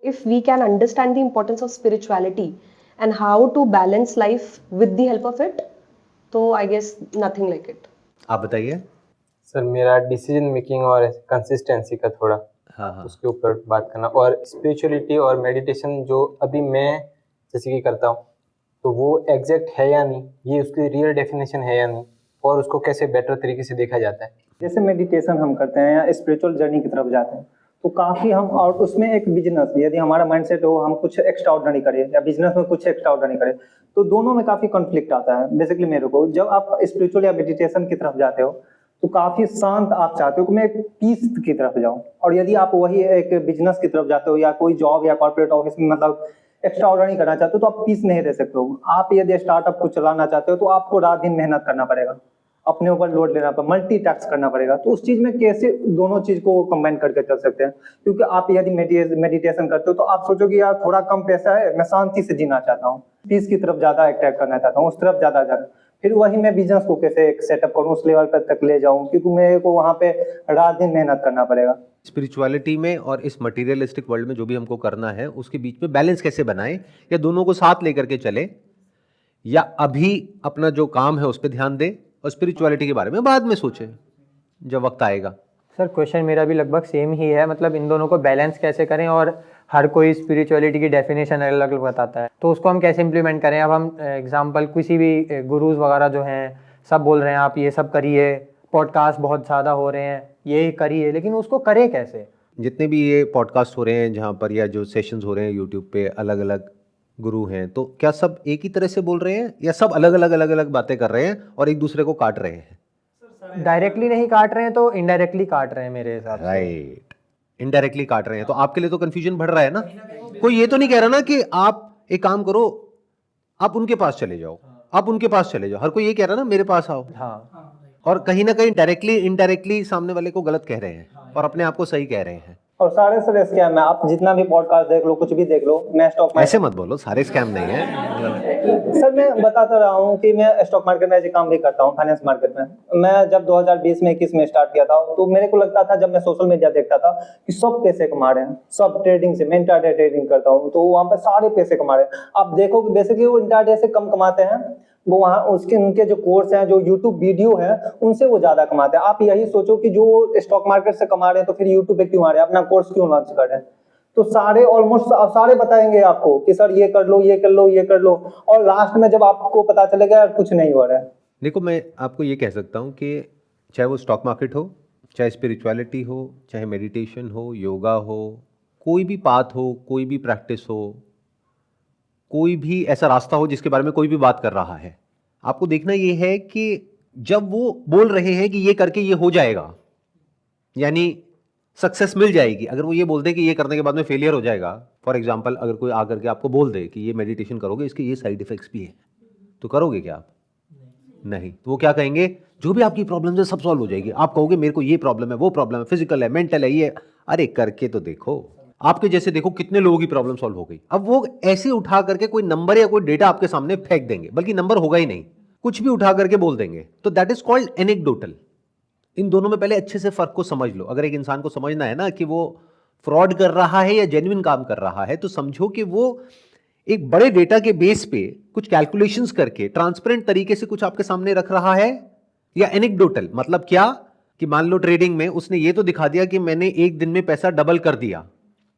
if we can understand the importance of spirituality and how to balance life with the help of it, so I guess nothing like it. आप बताइए। Sir मेरा decision making और consistency का थोड़ा हाँ। उसके ऊपर बात करना, और स्पिरिचुअलिटी और मेडिटेशन जो अभी मैं जैसे कि करता हूँ तो वो एग्जैक्ट है या नहीं, ये उसकी रियल डेफिनेशन है या नहीं, और उसको कैसे बेटर तरीके से देखा जाता है। जैसे मेडिटेशन हम करते हैं या स्पिरिचुअल जर्नी की तरफ जाते हैं तो काफ़ी हम, और उसमें एक बिजनेस, यदि हमारा माइंडसेट हो हम कुछ एक्स्ट्रा ऑर्डिनरी करें या बिजनेस में कुछ एक्स्ट्रा ऑर्डिनरी करें, तो दोनों में काफ़ी कॉन्फ्लिक्ट आता है। बेसिकली मेरे को जब आप स्पिरिचुअल या मेडिटेशन की तरफ जाते हो तो काफ़ी शांत आप चाहते हो कि मैं पीस की तरफ जाऊं, और यदि आप वही एक बिजनेस की तरफ जाते हो या कोई जॉब या कॉर्पोरेट ऑफिस में मतलब एक्स्ट्रा ऑर्डिनरी करना चाहते हो तो आप पीस नहीं रह सकते हो। आप यदि स्टार्टअप को चलाना चाहते हो तो आपको रात दिन मेहनत करना पड़ेगा, अपने ऊपर लोड लेना पड़ेगा, मल्टीटास्क करना पड़ेगा। तो उस चीज में कैसे दोनों चीज को कंबाइन करके चल सकते हैं? क्योंकि आप यदि मेडिटेशन करते हो तो आप सोचोगे यार थोड़ा कम पैसा है, मैं शांति से जीना चाहता हूँ, पीस की तरफ ज्यादा अट्रैक्ट करना चाहता हूँ, उस तरफ ज्यादा जाना, फिर वही मैं बिजनेस को कैसे एक सेटअप करूँ, उस लेवल पर तक ले जाऊँ, क्योंकि मेरे को वहाँ पे रात दिन मेहनत करना पड़ेगा। स्पिरिचुअलिटी में और इस मटेरियलिस्टिक वर्ल्ड में जो भी हमको करना है उसके बीच में बैलेंस कैसे बनाएं, या दोनों को साथ लेकर के चले, या अभी अपना जो काम है उस पर ध्यान दें और स्पिरिचुअलिटी के बारे में बाद में सोचें जब वक्त आएगा। सर क्वेश्चन मेरा भी लगभग सेम ही है, मतलब इन दोनों को बैलेंस कैसे करें, और हर कोई स्पिरिचुअलिटी की डेफिनेशन अलग अलग बताता है, तो उसको हम कैसे इम्प्लीमेंट करें। अब हम एग्जांपल किसी भी गुरुज वगैरह जो हैं सब बोल रहे हैं आप ये सब करिए, पॉडकास्ट बहुत ज़्यादा हो रहे हैं ये करिए, लेकिन उसको करें कैसे? जितने भी ये पॉडकास्ट हो रहे हैं जहाँ पर, या जो सेशंस हो रहे हैं यूट्यूब पे, अलग अलग गुरु हैं, तो क्या सब एक ही तरह से बोल रहे हैं या सब अलग अलग बातें कर रहे हैं और एक दूसरे को काट रहे हैं? डायरेक्टली नहीं काट रहे हैं तो इनडायरेक्टली काट रहे हैं मेरे हिसाब से। राइट, इनडायरेक्टली काट रहे हैं, तो आपके लिए तो कंफ्यूजन बढ़ रहा है ना। कोई ये तो नहीं कह रहा ना कि आप एक काम करो, आप उनके पास चले जाओ, आप उनके पास चले जाओ। हर कोई ये कह रहा है ना मेरे पास आओ। हाँ, और कहीं ना कहीं डायरेक्टली इनडायरेक्टली सामने वाले को गलत कह रहे हैं और अपने आप को सही कह रहे हैं। और सारे स्कैम है, आप जितना भी पॉडकास्ट देख लो, कुछ भी देख लो, मैं स्टॉक मार्केट, ऐसे मत बोलो, सारे स्कैम नहीं है। सर मैं बताता रहा हूँ कि मैं स्टॉक मार्केट में ऐसे काम भी करता हूँ, फाइनेंस मार्केट में। मैं जब 2020 में 21 में स्टार्ट किया था तो मेरे को लगता था, जब मैं सोशल मीडिया देखता था कि सब पैसे कमा रहे हैं, सब ट्रेडिंग से, मैं इंट्राडे ट्रेडिंग करता हूँ तो वहाँ पे सारे पैसे कमा रहे हैं। आप देखो कि बेसिकली वो इंट्राडे से कम कमाते हैं, वो वहाँ उसके उनके जो कोर्स हैं, जो यूट्यूब वीडियो है, उनसे वो ज्यादा कमाते हैं। आप यही सोचो कि जो स्टॉक मार्केट से कमा रहे हैं तो फिर यूट्यूब पे क्यों आ रहे हैं, अपना कोर्स क्यों लॉन्च कर रहे हैं? तो सारे ऑलमोस्ट सारे बताएंगे आपको कि सर ये कर लो, ये कर लो, ये कर लो, और लास्ट में जब आपको पता चलेगा यार कुछ नहीं हो रहा है। देखो, मैं आपको ये कह सकता हूँ कि चाहे वो स्टॉक मार्केट हो, चाहे स्पिरिचुअलिटी हो, चाहे मेडिटेशन हो, योगा हो, कोई भी पाथ हो, कोई भी प्रैक्टिस हो, कोई भी ऐसा रास्ता हो जिसके बारे में कोई भी बात कर रहा है, आपको देखना ये है कि जब वो बोल रहे हैं कि ये करके ये हो जाएगा, यानी सक्सेस मिल जाएगी, अगर वो ये बोल दे कि ये करने के बाद में फेलियर हो जाएगा, फॉर एग्जाम्पल अगर कोई आकर के आपको बोल दे कि ये मेडिटेशन करोगे इसके ये साइड इफेक्ट्स भी है, तो करोगे क्या आप? नहीं। तो वो क्या कहेंगे, जो भी आपकी प्रॉब्लम है सब सॉल्व हो जाएगी। आप कहोगे मेरे को ये प्रॉब्लम है, वो प्रॉब्लम है, फिजिकल है, मेंटल है, ये, अरे करके तो देखो। आपके जैसे देखो कितने लोगों की प्रॉब्लम सॉल्व हो गई। अब वो ऐसे उठा करके कोई नंबर या कोई डेटा आपके सामने फेंक देंगे, बल्कि नंबर होगा ही नहीं, कुछ भी उठा करके बोल देंगे, तो दैट इज कॉल्ड एनेक्डोटल। इन दोनों में पहले अच्छे से फर्क को समझ लो। अगर एक इंसान को समझना है ना कि वो फ्रॉड कर रहा है या जेन्युइन काम कर रहा है, तो समझो कि वो एक बड़े डेटा के बेस पे कुछ कैलकुलेशंस करके ट्रांसपेरेंट तरीके से कुछ आपके सामने रख रहा है, या एनेक्डोटल मतलब क्या, कि मान लो ट्रेडिंग में उसने ये तो दिखा दिया कि मैंने एक दिन में पैसा डबल कर दिया,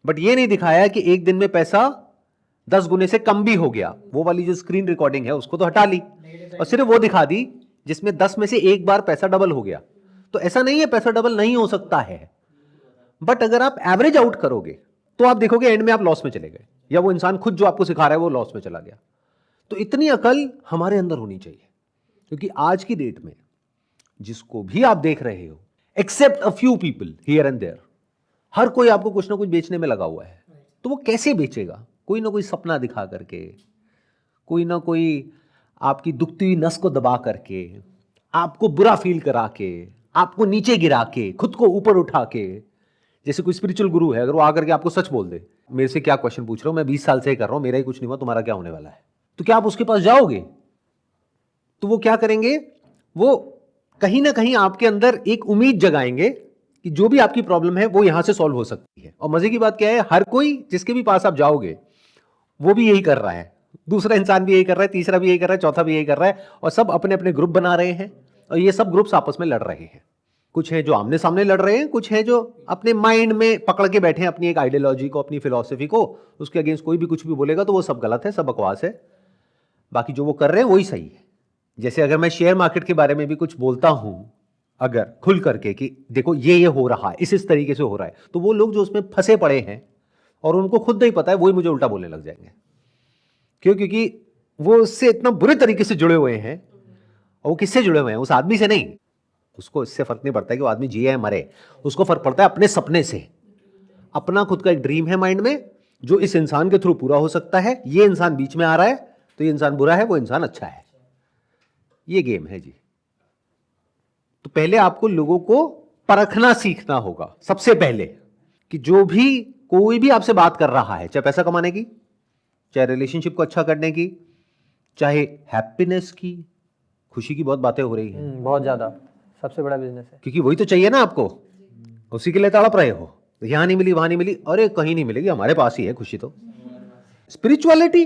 बट ये नहीं दिखाया कि एक दिन में पैसा 10 गुने से कम भी हो गया। वो वाली जो स्क्रीन रिकॉर्डिंग है उसको तो हटा ली और सिर्फ वो दिखा दी जिसमें 10 में से एक बार पैसा डबल हो गया। तो ऐसा नहीं है पैसा डबल नहीं हो सकता है, बट अगर आप एवरेज आउट करोगे तो आप देखोगे एंड में आप लॉस में चले गए, या वो इंसान खुद जो आपको सिखा रहा है वो लॉस में चला गया। तो इतनी अकल हमारे अंदर होनी चाहिए, क्योंकि आज की डेट में जिसको भी आप देख रहे हो, except a few people here and there, हर कोई आपको कुछ ना कुछ बेचने में लगा हुआ है। तो वो कैसे बेचेगा? कोई ना कोई सपना दिखा करके, कोई ना कोई आपकी दुखती हुई नस को दबा करके, आपको बुरा फील करा के, आपको नीचे गिरा के, खुद को ऊपर उठा के। जैसे कोई स्पिरिचुअल गुरु है, अगर वो आकर के आपको सच बोल दे, मेरे से क्या क्वेश्चन पूछ रहे हो, मैं 20 साल से कर रहा हूं, मेरा ही कुछ नहीं हुआ, तुम्हारा क्या होने वाला है, तो क्या आप उसके पास जाओगे? तो वो क्या करेंगे, वो कहीं ना कहीं आपके अंदर एक उम्मीद जगाएंगे कि जो भी आपकी प्रॉब्लम है वो यहां से सॉल्व हो सकती है। और मजे की बात क्या है, हर कोई जिसके भी पास आप जाओगे वो भी यही कर रहा है, दूसरा इंसान भी यही कर रहा है, तीसरा भी यही कर रहा है, चौथा भी यही कर रहा है, और सब अपने अपने ग्रुप बना रहे हैं, और ये सब ग्रुप्स आपस में लड़ रहे हैं। कुछ हैं जो आमने सामने लड़ रहे हैं, कुछ हैं जो अपने माइंड में पकड़ के बैठे हैं अपनी एक आइडियोलॉजी को, अपनी फिलॉसफी को, उसके अगेंस्ट कोई भी कुछ भी बोलेगा तो वो सब गलत है, सब बकवास है, बाकी जो वो कर रहे हैं वही सही है। जैसे अगर मैं शेयर मार्केट के बारे में भी कुछ बोलता हूं अगर खुल करके कि देखो ये हो रहा है, इस तरीके से हो रहा है, तो वो लोग जो उसमें फंसे पड़े हैं और उनको खुद नहीं पता है, वही मुझे उल्टा बोलने लग जाएंगे। क्यों? क्योंकि वो उससे इतना बुरे तरीके से जुड़े हुए हैं, और वो किससे जुड़े हुए हैं? उस आदमी से नहीं। उसको इससे फर्क नहीं पड़ता है कि वो आदमी जिए या मरे, उसको फर्क पड़ता है अपने सपने से। अपना खुद का एक ड्रीम है माइंड में जो इस इंसान के थ्रू पूरा हो सकता है। ये इंसान बीच में आ रहा है तो ये इंसान बुरा है, वो इंसान अच्छा है। ये गेम है जी। तो पहले आपको लोगों को परखना सीखना होगा सबसे पहले, कि जो भी कोई भी आपसे बात कर रहा है, चाहे पैसा कमाने की, चाहे रिलेशनशिप को अच्छा करने की, चाहे हैप्पीनेस की, खुशी की बहुत बातें हो रही हैं, बहुत ज़्यादा, सबसे बड़ा बिजनेस है। क्योंकि वही तो चाहिए ना आपको, उसी के लिए तड़प रहे हो। यहां नहीं मिली, वहां नहीं मिली, अरे कहीं नहीं मिलेगी, हमारे पास ही है खुशी। तो स्पिरिचुअलिटी,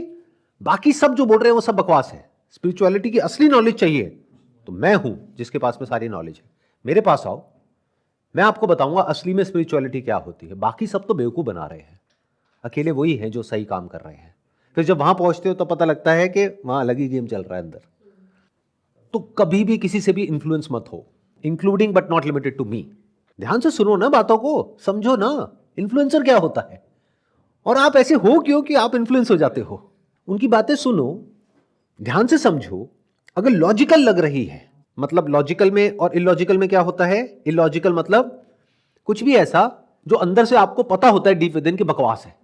बाकी सब जो बोल रहे हैं वो सब बकवास है। स्पिरिचुअलिटी की असली नॉलेज चाहिए तो मैं हूं जिसके पास में सारी नॉलेज है, मेरे पास आओ, मैं आपको बताऊंगा असली में स्पिरिचुअलिटी क्या होती है। बाकी सब तो बेवकूफ बना रहे हैं, अकेले वही हैं जो सही काम कर रहे हैं। फिर जब वहां पहुंचते हो तो पता लगता है कि वहां अलग ही गेम चल रहा है अंदर। तो कभी भी किसी से भी इन्फ्लुएंस मत हो, including but not limited to me. ध्यान से सुनो ना, बातों को समझो ना, इन्फ्लुएंसर क्या होता है और आप ऐसे हो क्यों कि आप इन्फ्लुएंस हो जाते हो। उनकी बातें सुनो, ध्यान से समझो, अगर लॉजिकल लग रही है, मतलब लॉजिकल में और इलॉजिकल में क्या होता है? इलॉजिकल मतलब कुछ भी ऐसा जो अंदर से आपको पता होता है डीप विद इन की बकवास है,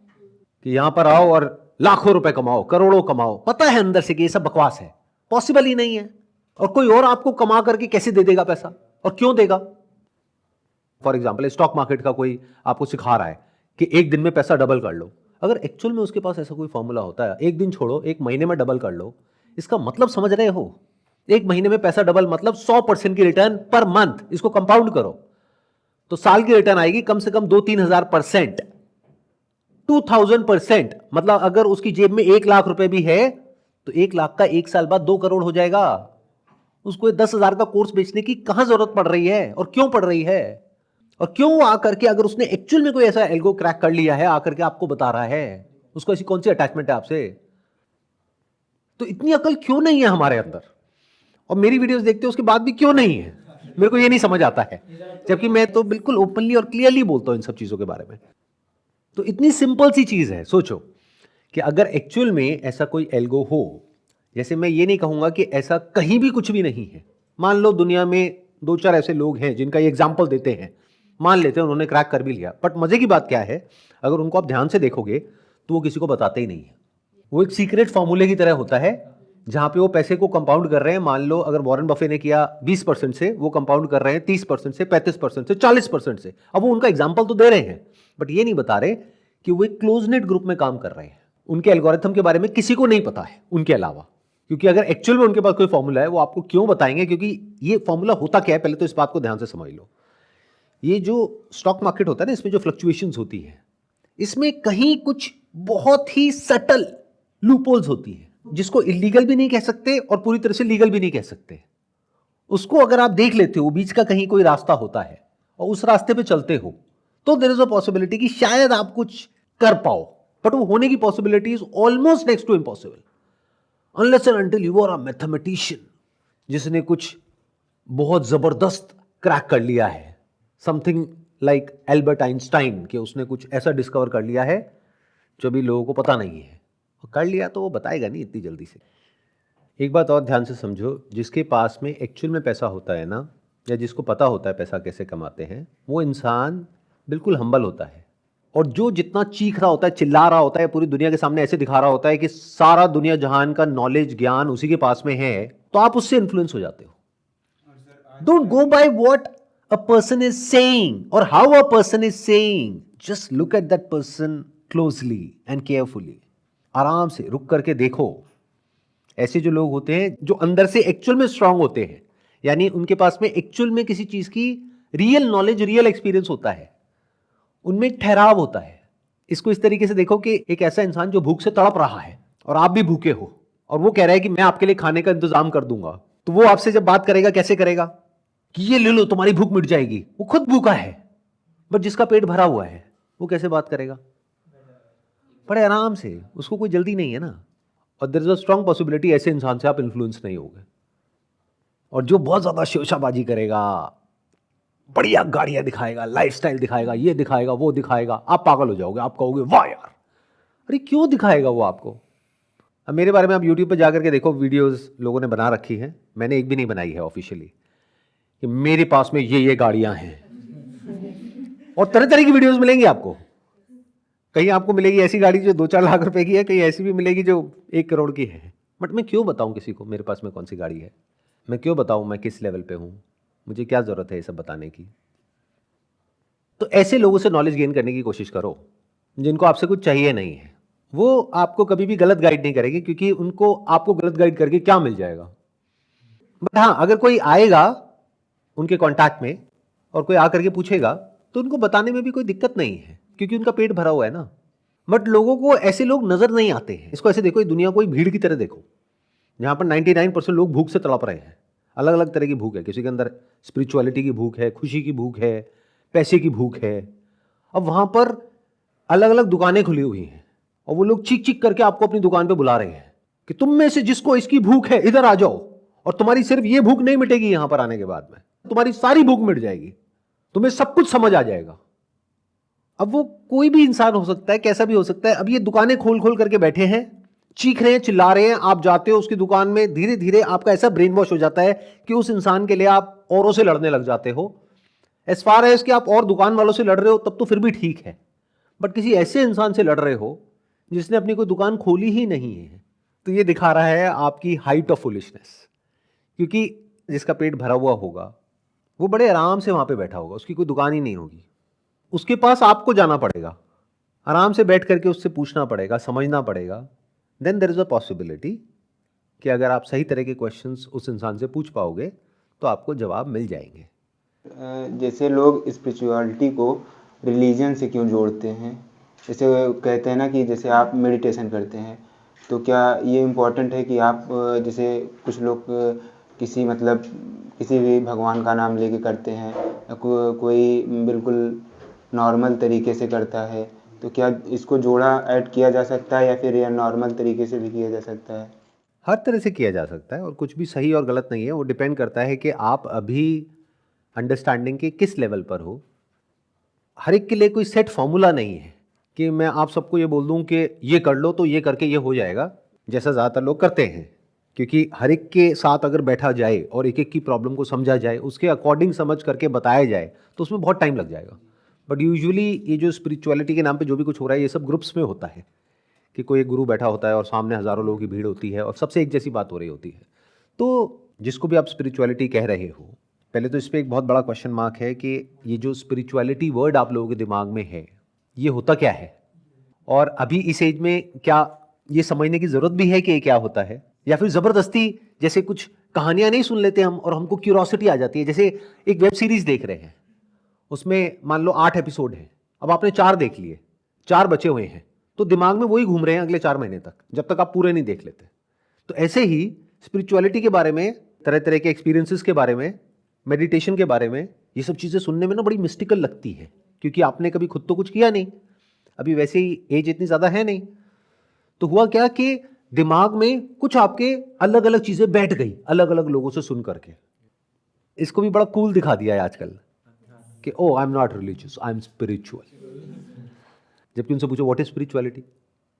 कि यहां पर आओ और लाखों रुपए कमाओ, करोड़ों कमाओ, पता है अंदर से कि ये सब बकवास है, पॉसिबल ही नहीं है, और कोई और आपको कमा करके कैसे दे देगा पैसा और क्यों देगा। फॉर एग्जाम्पल स्टॉक मार्केट का कोई आपको सिखा रहा है कि एक दिन में पैसा डबल कर लो, अगर एक्चुअल में उसके पास ऐसा कोई फॉर्मूला होता है, एक दिन छोड़ो, एक महीने में डबल कर लो, इसका मतलब समझ रहे हो? एक महीने में पैसा डबल मतलब 100% की रिटर्न पर मंथ। इसको कंपाउंड करो तो साल की रिटर्न आएगी कम से कम 2-3 हजार%, 2000%। मतलब अगर उसकी जेब में 1 लाख रुपए भी है तो 1 लाख का 1 साल बाद 2 करोड़ हो जाएगा। उसको 10,000 का कोर्स बेचने की कहां जरूरत पड़ रही है और क्यों पड़ रही है? और क्यों वो आकर के, अगर उसने एक्चुअल में कोई ऐसा एल्गो क्रैक कर लिया है, आकर के आपको बता रहा है, उसको ऐसी कौन सी अटैचमेंट है आपसे? तो इतनी अकल क्यों नहीं है हमारे अंदर? और मेरी वीडियोस देखते हो उसके बाद भी क्यों नहीं है? मेरे को ये नहीं समझ आता है, जबकि मैं तो बिल्कुल ओपनली और क्लियरली बोलता हूं इन सब चीजों के बारे में। तो इतनी सिंपल सी चीज है, सोचो कि अगर एक्चुअल में ऐसा कोई एल्गो हो, जैसे मैं ये नहीं कहूंगा कि ऐसा कहीं भी कुछ भी नहीं है, मान लो दुनिया में 2-4 ऐसे लोग हैं जिनका ये एग्जाम्पल देते हैं, मान लेते हैं उन्होंने क्रैक कर भी लिया, बट मजे की बात क्या है, अगर उनको आप ध्यान से देखोगे तो वो किसी को बताते ही नहीं है। वो एक सीक्रेट फॉर्मूले की तरह होता है जहां पे वो पैसे को कंपाउंड कर रहे हैं। मान लो अगर वॉरेन बफे ने किया 20% से, वो कंपाउंड कर रहे हैं 30% से, 35% से, 40% से। अब वो उनका एग्जाम्पल तो दे रहे हैं बट ये नहीं बता रहे कि वो एक क्लोज नेट ग्रुप में काम कर रहे हैं। उनके एल्गोरिथम के बारे में किसी को नहीं पता है उनके अलावा, क्योंकि अगर एक्चुअल में उनके पास कोई फॉर्मूला है वो आपको क्यों बताएंगे? क्योंकि ये फॉर्मूला होता क्या है, पहले तो इस बात को ध्यान से समझ लो। ये जो स्टॉक मार्केट होता है ना, इसमें जो फ्लक्चुएशंस होती है, इसमें कहीं कुछ बहुत ही सटल लूपहोल्स होती है जिसको इलीगल भी नहीं कह सकते और पूरी तरह से लीगल भी नहीं कह सकते। उसको अगर आप देख लेते हो, बीच का कहीं कोई रास्ता होता है और उस रास्ते पे चलते हो, तो देयर इज अ पॉसिबिलिटी कि शायद आप कुछ कर पाओ, बट वो होने की possibility is almost next to impossible unless and until you are a mathematician जिसने कुछ बहुत जबरदस्त क्रैक कर लिया है, समथिंग लाइक एल्बर्ट आइंस्टाइन, कि उसने कुछ ऐसा डिस्कवर कर लिया है जो भी लोगों को पता नहीं है। कर लिया तो वो बताएगा नहीं इतनी जल्दी से। एक बात और ध्यान से समझो, जिसके पास में एक्चुअल में पैसा होता है ना, या जिसको पता होता है पैसा कैसे कमाते हैं, वो इंसान बिल्कुल हम्बल होता है। और जो जितना चीख रहा होता है, चिल्ला रहा होता है, पूरी दुनिया के सामने ऐसे दिखा रहा होता है कि सारा दुनिया जहान का नॉलेज ज्ञान उसी के पास में है, तो आप उससे इन्फ्लुएंस हो जाते हो। Don't go by what a person is saying और how a person is saying, just look at that person closely and carefully. आराम से रुक करके देखो। ऐसे जो लोग होते हैं जो अंदर से एक्चुअल में स्ट्रांग होते हैं, यानी उनके पास में एक्चुअल में किसी चीज की रियल नॉलेज, रियल एक्सपीरियंस होता है, उनमें एक ठहराव होता है। इसको इस तरीके से देखो कि एक ऐसा इंसान जो भूख से तड़प रहा है और आप भी भूखे हो और वो कह रहा है कि मैं आपके लिए खाने का इंतजाम कर दूंगा, तो वो आपसे जब बात करेगा कैसे करेगा कि ये ले लो तुम्हारी भूख मिट जाएगी। वो खुद भूखा है, बट जिसका पेट भरा हुआ है वो कैसे बात करेगा? बड़े आराम से, उसको कोई जल्दी नहीं है ना। और there is a strong possibility ऐसे इंसान से आप इन्फ्लुएंस नहीं होगे। और जो बहुत ज्यादा शोशाबाजी करेगा, बढ़िया गाड़ियां दिखाएगा, लाइफस्टाइल दिखाएगा, ये दिखाएगा, वो दिखाएगा, आप पागल हो जाओगे। आप कहोगे वाह यार, अरे क्यों दिखाएगा वो आपको? अब मेरे बारे में आप यूट्यूब पर जाकर के देखो, वीडियोस लोगों ने बना रखी है, मैंने एक भी नहीं बनाई है ऑफिशियली, कि मेरे पास में ये गाड़ियां हैं। और तरह तरह की वीडियोस मिलेंगी आपको। कहीं आपको मिलेगी ऐसी गाड़ी जो 2-4 लाख रुपए की है, कहीं ऐसी भी मिलेगी जो 1 करोड़ की है। बट मैं क्यों बताऊं किसी को मेरे पास में कौन सी गाड़ी है? मैं क्यों बताऊं मैं किस लेवल पे हूं? मुझे क्या जरूरत है ये सब बताने की? तो ऐसे लोगों से नॉलेज गेन करने की कोशिश करो जिनको आपसे कुछ चाहिए नहीं है। वो आपको कभी भी गलत गाइड नहीं करेंगे, क्योंकि उनको आपको गलत गाइड करके क्या मिल जाएगा? बट हाँ, अगर कोई आएगा उनके कांटेक्ट में और कोई आकर के पूछेगा तो उनको बताने में भी कोई दिक्कत नहीं है, क्योंकि उनका पेट भरा हुआ है ना। बट लोगों को ऐसे लोग नजर नहीं आते हैं। इसको ऐसे देखो, ये दुनिया को एक भीड़ की तरह देखो, जहां पर 99% लोग भूख से तड़प रहे हैं। अलग अलग तरह की भूख है, किसी के अंदर स्पिरिचुअलिटी की भूख है, खुशी की भूख है, पैसे की भूख है। अब वहां पर अलग अलग दुकानें खुली हुई हैं और वो लोग चीख चीख करके आपको अपनी दुकान पे बुला रहे हैं कि तुम में से जिसको इसकी भूख है इधर आ जाओ, और तुम्हारी सिर्फ ये भूख नहीं मिटेगी, यहां पर आने के बाद में तुम्हारी सारी भूख मिट जाएगी, तुम्हें सब कुछ समझ आ जाएगा। अब वो कोई भी इंसान हो सकता है, कैसा भी हो सकता है। अब ये दुकानें खोल खोल करके बैठे हैं, चीख रहे हैं, चिल्ला रहे हैं। आप जाते हो उसकी दुकान में, धीरे धीरे आपका ऐसा ब्रेन वॉश हो जाता है कि उस इंसान के लिए आप औरों से लड़ने लग जाते हो। एज फार एज कि आप और दुकान वालों से लड़ रहे हो तब तो फिर भी ठीक है, बट किसी ऐसे इंसान से लड़ रहे हो जिसने अपनी कोई दुकान खोली ही नहीं है, तो ये दिखा रहा है आपकी हाइट ऑफ फुलिशनेस। क्योंकि जिसका पेट भरा हुआ होगा वो बड़े आराम से वहां पे बैठा होगा, उसकी कोई दुकान ही नहीं होगी। उसके पास आपको जाना पड़ेगा, आराम से बैठ करके उससे पूछना पड़ेगा, समझना पड़ेगा। Then there is a possibility कि अगर आप सही तरह के क्वेश्चंस उस इंसान से पूछ पाओगे तो आपको जवाब मिल जाएंगे। जैसे लोग स्पिरिचुअलिटी को रिलीजन से क्यों जोड़ते हैं? जैसे कहते हैं ना कि जैसे आप मेडिटेशन करते हैं, तो क्या ये इम्पोर्टेंट है कि आप जैसे कुछ लोग किसी मतलब किसी भी भगवान का नाम लेके करते हैं, कोई बिल्कुल नॉर्मल तरीके से करता है, तो क्या इसको जोड़ा ऐड किया जा सकता है या फिर यह नॉर्मल तरीके से भी किया जा सकता है? हर तरह से किया जा सकता है और कुछ भी सही और गलत नहीं है। वो डिपेंड करता है कि आप अभी अंडरस्टैंडिंग के किस लेवल पर हो। हर एक के लिए कोई सेट फॉर्मूला नहीं है कि मैं आप सबको ये बोल दूं कि ये कर लो तो ये करके ये हो जाएगा, जैसा ज़्यादातर लोग करते हैं। क्योंकि हर एक के साथ अगर बैठा जाए और एक एक की प्रॉब्लम को समझा जाए, उसके अकॉर्डिंग समझ करके बताया जाए, तो उसमें बहुत टाइम लग जाएगा। बट यूजुअली ये जो स्पिरिचुअलिटी के नाम पे जो भी कुछ हो रहा है, ये सब ग्रुप्स में होता है कि कोई एक गुरु बैठा होता है और सामने हज़ारों लोगों की भीड़ होती है और सबसे एक जैसी बात हो रही होती है। तो जिसको भी आप स्पिरिचुअलिटी कह रहे हो, पहले तो इस पर एक बहुत बड़ा क्वेश्चन मार्क है कि ये जो स्पिरिचुअलिटी वर्ड आप लोगों के दिमाग में है, ये होता क्या है? और अभी इस एज में क्या ये समझने की ज़रूरत भी है कि ये क्या होता है? या फिर ज़बरदस्ती जैसे कुछ कहानियां नहीं सुन लेते हम और हमको क्यूरोसिटी आ जाती है। जैसे एक वेब सीरीज़ देख रहे हैं, उसमें मान लो 8 एपिसोड हैं, अब आपने 4 देख लिए, 4 बचे हुए हैं, तो दिमाग में वही घूम रहे हैं अगले 4 महीने तक, जब तक आप पूरे नहीं देख लेते। तो ऐसे ही स्पिरिचुअलिटी के बारे में, तरह तरह के एक्सपीरियंसेस के बारे में, मेडिटेशन के बारे में, ये सब चीज़ें सुनने में ना बड़ी मिस्टिकल लगती है, क्योंकि आपने कभी खुद तो कुछ किया नहीं, अभी वैसे ही एज इतनी ज़्यादा है नहीं। तो हुआ क्या कि दिमाग में कुछ आपके अलग अलग चीज़ें बैठ गई, अलग अलग लोगों से सुन करके। इसको भी बड़ा कूल दिखा दिया है आजकल कि oh I am not religious, I am spiritual. जबकि उनसे पूछो व्हाट इज स्पिरिचुअलिटी,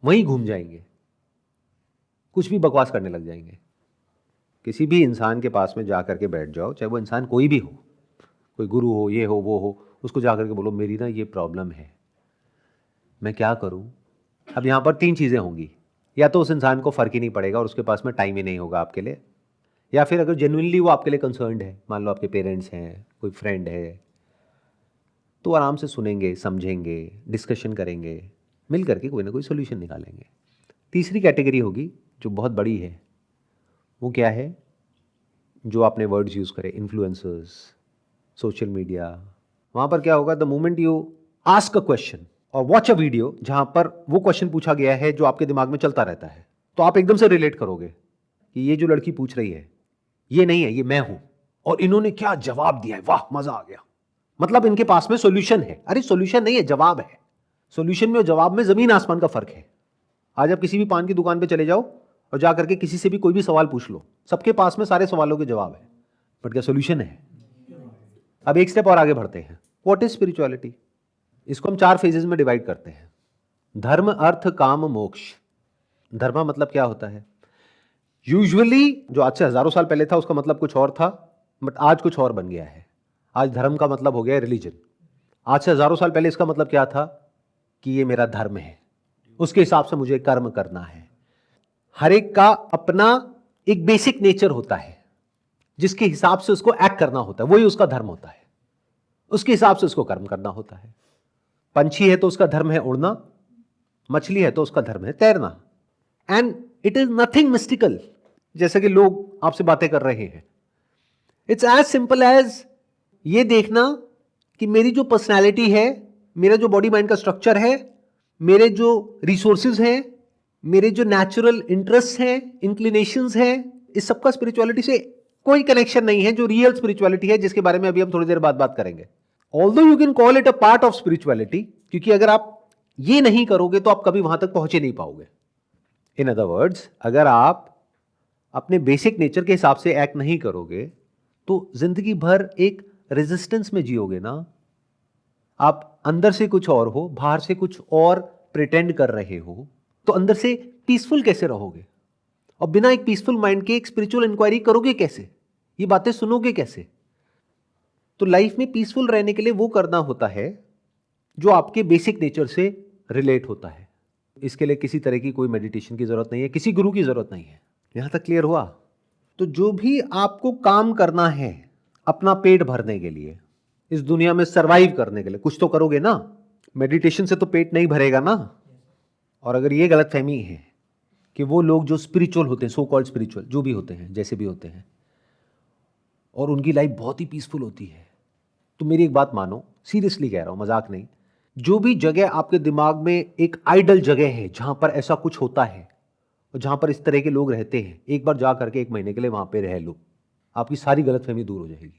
वहीं घूम जाएंगे, कुछ भी बकवास करने लग जाएंगे। किसी भी इंसान के पास में जा करके बैठ जाओ, चाहे वो इंसान कोई भी हो, कोई गुरु हो, ये हो, वो हो, उसको जा करके बोलो मेरी ना ये प्रॉब्लम है, मैं क्या करूं? अब यहाँ पर 3 चीज़ें होंगी, या तो उस इंसान को फ़र्क ही नहीं पड़ेगा और उसके पास में टाइम ही नहीं होगा आपके लिए, या फिर अगर जेन्युइनली वो आपके लिए कंसर्न्ड है, मान लो आपके पेरेंट्स हैं, कोई फ्रेंड है, तो आराम से सुनेंगे, समझेंगे, डिस्कशन करेंगे, मिल करके कोई ना कोई सोल्यूशन निकालेंगे। तीसरी कैटेगरी होगी जो बहुत बड़ी है, वो क्या है? जो आपने वर्ड्स यूज़ करे, इन्फ्लुएंसर्स, सोशल मीडिया, वहाँ पर क्या होगा, the moment you ask a question और वॉच अ वीडियो जहाँ पर वो क्वेश्चन पूछा गया है जो आपके दिमाग में चलता रहता है, तो आप एकदम से रिलेट करोगे कि ये जो लड़की पूछ रही है ये नहीं है, ये मैं हूं, और इन्होंने क्या जवाब दिया है, वाह मजा आ गया। मतलब इनके पास में सॉल्यूशन है। अरे सॉल्यूशन नहीं है, जवाब है। सॉल्यूशन में और जवाब में जमीन आसमान का फर्क है। आज आप किसी भी पान की दुकान पे चले जाओ और जा करके किसी से भी कोई भी सवाल पूछ लो, सबके पास में सारे सवालों के जवाब है, बट क्या सॉल्यूशन है? अब एक स्टेप और आगे बढ़ते हैं। What is spirituality? इसको हम 4 फेजेस में डिवाइड करते हैं। धर्म, अर्थ, काम, मोक्ष। धर्म मतलब क्या होता है? यूजुअली जो आज से हजारों साल पहले था उसका मतलब कुछ और था, बट आज कुछ और बन गया है। आज धर्म का मतलब हो गया है रिलीजन। आज से हजारों साल पहले इसका मतलब क्या था कि ये मेरा धर्म है, उसके हिसाब से मुझे कर्म करना है। हर एक का अपना एक बेसिक नेचर होता है जिसके हिसाब से उसको एक्ट करना होता है, वही उसका धर्म होता है। उसके हिसाब से उसको कर्म करना होता है। पंछी है तो उसका धर्म है उड़ना, मछली है तो उसका धर्म है तैरना। And it is nothing mystical, जैसे कि लोग आपसे बातें कर रहे हैं। इट्स एज सिंपल एज ये देखना कि मेरी जो पर्सनैलिटी है, मेरा जो बॉडी माइंड का स्ट्रक्चर है, मेरे जो रिसोर्सेज हैं, मेरे जो नेचुरल इंटरेस्ट हैं, इंक्लिनेशंस हैं, इस सबका स्पिरिचुअलिटी से कोई कनेक्शन नहीं है। जो रियल स्पिरिचुअलिटी है, जिसके बारे में अभी हम थोड़ी देर बाद बात करेंगे। Although you can call it a part of spirituality, क्योंकि अगर आप ये नहीं करोगे तो आप कभी वहां तक पहुंचे नहीं पाओगे। इन अदर वर्ड्स, अगर आप अपने बेसिक नेचर के हिसाब से एक्ट नहीं करोगे तो जिंदगी भर एक रेजिस्टेंस में जियोगे ना। आप अंदर से कुछ और हो, बाहर से कुछ और प्रिटेंड कर रहे हो, तो अंदर से पीसफुल कैसे रहोगे? और बिना एक पीसफुल माइंड के एक स्पिरिचुअल इंक्वायरी करोगे कैसे? ये बातें सुनोगे कैसे? तो लाइफ में पीसफुल रहने के लिए वो करना होता है जो आपके बेसिक नेचर से रिलेट होता है। इसके लिए किसी तरह की कोई मेडिटेशन की जरूरत नहीं है, किसी गुरु की जरूरत नहीं है। यहां तक क्लियर हुआ? तो जो भी आपको काम करना है अपना पेट भरने के लिए, इस दुनिया में सरवाइव करने के लिए, कुछ तो करोगे ना। मेडिटेशन से तो पेट नहीं भरेगा ना। और अगर ये गलतफहमी है कि वो लोग जो स्पिरिचुअल होते हैं, सो कॉल्ड स्पिरिचुअल, जो भी होते हैं, जैसे भी होते हैं, और उनकी लाइफ बहुत ही पीसफुल होती है, तो मेरी एक बात मानो, सीरियसली कह रहा हूं, मजाक नहीं। जो भी जगह आपके दिमाग में एक आइडल जगह है जहां पर ऐसा कुछ होता है और जहां पर इस तरह के लोग रहते हैं, एक बार जा करके 1 महीने के लिए वहां पे रह लो, आपकी सारी गलतफहमी दूर हो जाएगी।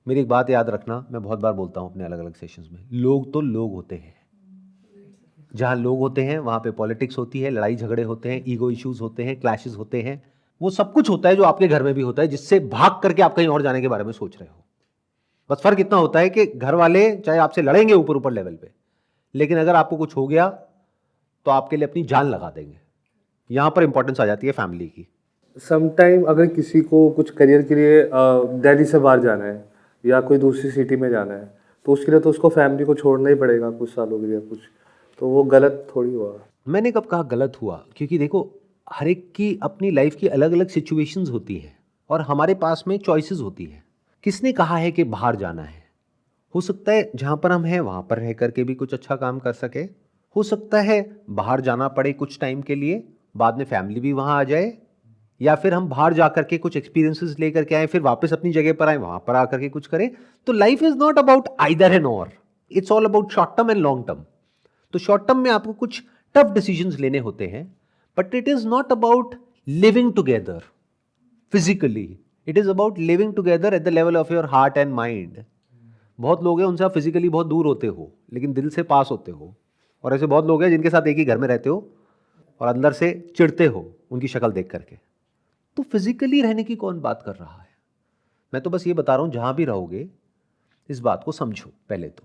मेरी एक बात याद रखना, मैं बहुत बार बोलता हूं अपने अलग अलग सेशंस में, लोग तो लोग होते हैं। जहां लोग होते हैं वहां पे पॉलिटिक्स होती है, लड़ाई झगड़े होते हैं, ईगो इश्यूज होते हैं, क्लैशेस होते हैं, वो सब कुछ होता है जो आपके घर में भी होता है, जिससे भाग करके आप कहीं और जाने के बारे में सोच रहे हो। बस फर्क इतना होता है कि घर वाले चाहे आपसे लड़ेंगे ऊपर ऊपर लेवल पे, लेकिन अगर आपको कुछ हो गया तो आपके लिए अपनी जान लगा देंगे। यहां पर इंपॉर्टेंस आ जाती है फैमिली की। समटाइम अगर किसी को कुछ करियर के लिए दिल्ली से बाहर जाना है या कोई दूसरी सिटी में जाना है, तो उसके लिए तो उसको फैमिली को छोड़ना ही पड़ेगा कुछ सालों के लिए कुछ, तो वो गलत थोड़ी हुआ। मैंने कब कहा गलत हुआ? क्योंकि देखो, हर एक की अपनी लाइफ की अलग अलग सिचुएशंस होती है और हमारे पास में चॉइसेस होती है। किसने कहा है कि बाहर जाना है? हो सकता है जहां पर हम हैं वहां पर रह करके भी कुछ अच्छा काम कर सके। हो सकता है बाहर जाना पड़े कुछ टाइम के लिए, बाद में फैमिली भी वहां आ जाए, या फिर हम बाहर जा करके कुछ एक्सपीरियंसेस लेकर के आए, फिर वापस अपनी जगह पर आए, वहां पर आकर के कुछ करें। तो life is not about either and or, it's all about short term and long term. तो शॉर्ट टर्म में आपको कुछ टफ डिसीजंस लेने होते हैं, but it is not about living together physically, it is about living together at the level of your heart and mind. बहुत लोग हैं उनसे आप फिजिकली बहुत दूर होते हो लेकिन दिल से पास होते हो, और ऐसे बहुत लोग हैं जिनके साथ एक ही घर में रहते हो और अंदर से चिढ़ते हो उनकी शक्ल देख करके। तो फिजिकली रहने की कौन बात कर रहा है? मैं तो बस ये बता रहा हूं, जहां भी रहोगे इस बात को समझो। पहले तो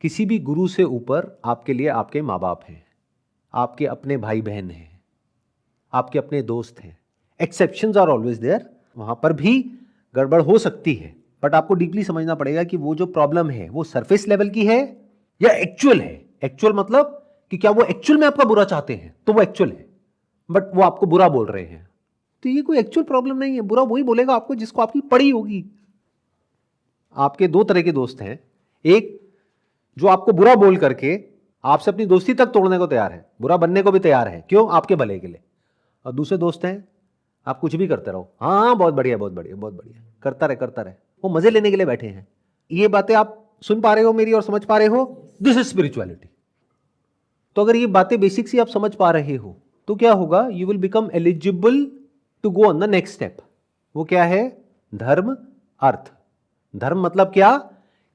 किसी भी गुरु से ऊपर आपके लिए आपके माँ बाप हैं, आपके अपने भाई बहन हैं, आपके अपने दोस्त हैं। एक्सेप्शंस आर ऑलवेज देयर, वहां पर भी गड़बड़ हो सकती है, बट आपको डीपली समझना पड़ेगा कि वो जो प्रॉब्लम है वो सरफेस लेवल की है या एक्चुअल है। एक्चुअल मतलब कि क्या वो एक्चुअल में आपका बुरा चाहते हैं, तो वो एक्चुअल है, बट वो आपको बुरा बोल रहे हैं, तो ये कोई एक्चुअल प्रॉब्लम नहीं है। बुरा वही बोलेगा आपको जिसको आपकी पड़ी होगी। आपके 2 तरह के दोस्त हैं, एक जो आपको बुरा बोल करके आपसे अपनी दोस्ती तक तोड़ने को तैयार है, बुरा बनने को भी तैयार है, क्यों? आपके भले के लिए। और दूसरे दोस्त हैं, आप कुछ भी करते रहो, हाँ बहुत बढ़िया बहुत बढ़िया बहुत बढ़िया, करता रहे, वो मजे लेने के लिए बैठे हैं, ये बातें आप सुन पा रहे हो मेरी और समझ पा रहे हो? This is spirituality. तो अगर ये बातें बेसिक सी आप समझ पा रहे हो तो क्या होगा? You will become eligible to go on the next step. वो क्या है? धर्म अर्थ। धर्म मतलब क्या?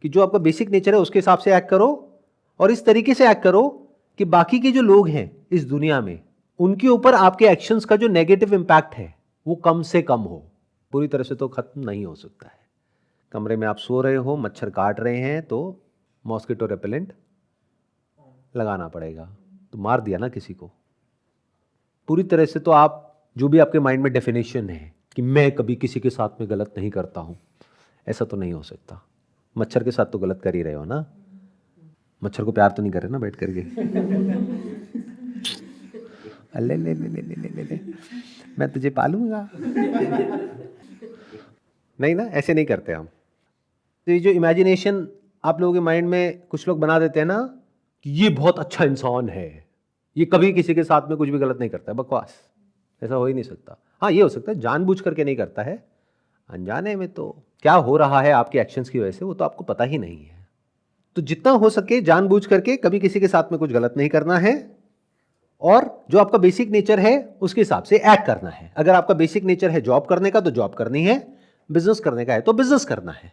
कि जो आपका बेसिक नेचर है उसके हिसाब से एक्ट करो और इस तरीके से एक्ट करो कि बाकी के जो लोग हैं इस दुनिया में उनके ऊपर आपके एक्शंस का जो नेगेटिव इंपैक्ट है वो कम से कम हो। पूरी तरह से तो खत्म नहीं हो सकता है। कमरे में आप सो रहे हो, मच्छर काट रहे हैं तो मॉस्किटो रेपेलेंट लगाना पड़ेगा। तो मार दिया ना किसी को। पूरी तरह से तो आप जो भी आपके माइंड में डेफिनेशन है कि मैं कभी किसी के साथ में गलत नहीं करता हूं, ऐसा तो नहीं हो सकता। मच्छर के साथ तो गलत कर ही रहे हो ना। मच्छर को प्यार तो नहीं कर रहे ना बैठ करके? ले ले ले ले ले ले ले, मैं तुझे पालूंगा। नहीं ना, ऐसे नहीं करते हम। तो ये जो इमेजिनेशन आप लोगों के माइंड में कुछ लोग बना देते हैं ना कि ये बहुत अच्छा इंसान है, ये कभी किसी के साथ में कुछ भी गलत नहीं करता है, बकवास। ऐसा हो ही नहीं सकता। हाँ, ये हो सकता है जानबूझ करके नहीं करता है, अनजाने में तो क्या हो रहा है आपके एक्शंस की वजह से वो तो आपको पता ही नहीं है। तो जितना हो सके जानबूझ करके कभी किसी के साथ में कुछ गलत नहीं करना है और जो आपका बेसिक नेचर है उसके हिसाब से एक्ट करना है। अगर आपका बेसिक नेचर है जॉब करने का तो जॉब करनी है, बिजनेस करने का है तो बिजनेस करना है।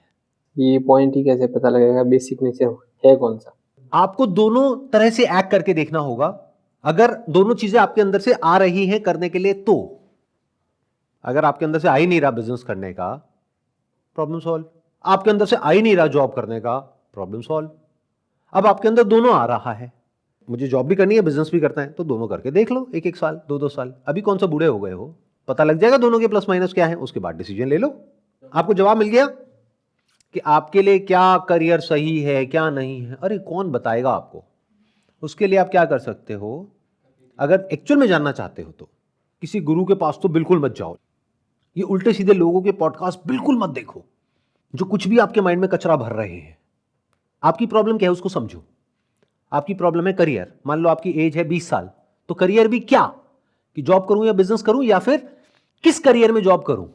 ये पॉइंट ही कैसे पता लगेगा बेसिक नेचर है कौन सा? आपको दोनों तरह से एक्ट करके देखना होगा। अगर दोनों चीजें आपके अंदर से आ रही हैं करने के लिए तो, अगर आपके अंदर से आ ही नहीं रहा बिजनेस करने का, प्रॉब्लम सॉल्व। आपके अंदर से आ ही नहीं रहा जॉब करने का, प्रॉब्लम सॉल्व। अब आपके अंदर दोनों आ रहा है, मुझे जॉब भी करनी है बिजनेस भी करना है, तो दोनों करके देख लो, एक एक साल, दो दो साल। अभी कौन सा बूढ़े हो गए हो, पता लग जाएगा दोनों के प्लस माइनस क्या है, उसके बाद डिसीजन ले लो। आपको जवाब मिल गया कि आपके लिए क्या करियर सही है क्या नहीं है। अरे कौन बताएगा आपको? उसके लिए आप क्या कर सकते हो, अगर एक्चुअल में जानना चाहते हो तो किसी गुरु के पास तो बिल्कुल मत जाओ। ये उल्टे सीधे लोगों के पॉडकास्ट बिल्कुल मत देखो जो कुछ भी आपके माइंड में कचरा भर रहे हैं। आपकी प्रॉब्लम क्या है उसको समझो। आपकी प्रॉब्लम है करियर। मान लो आपकी एज है 20 साल, तो करियर भी क्या कि जॉब करूं या बिजनेस करूं या फिर किस करियर में जॉब करूं।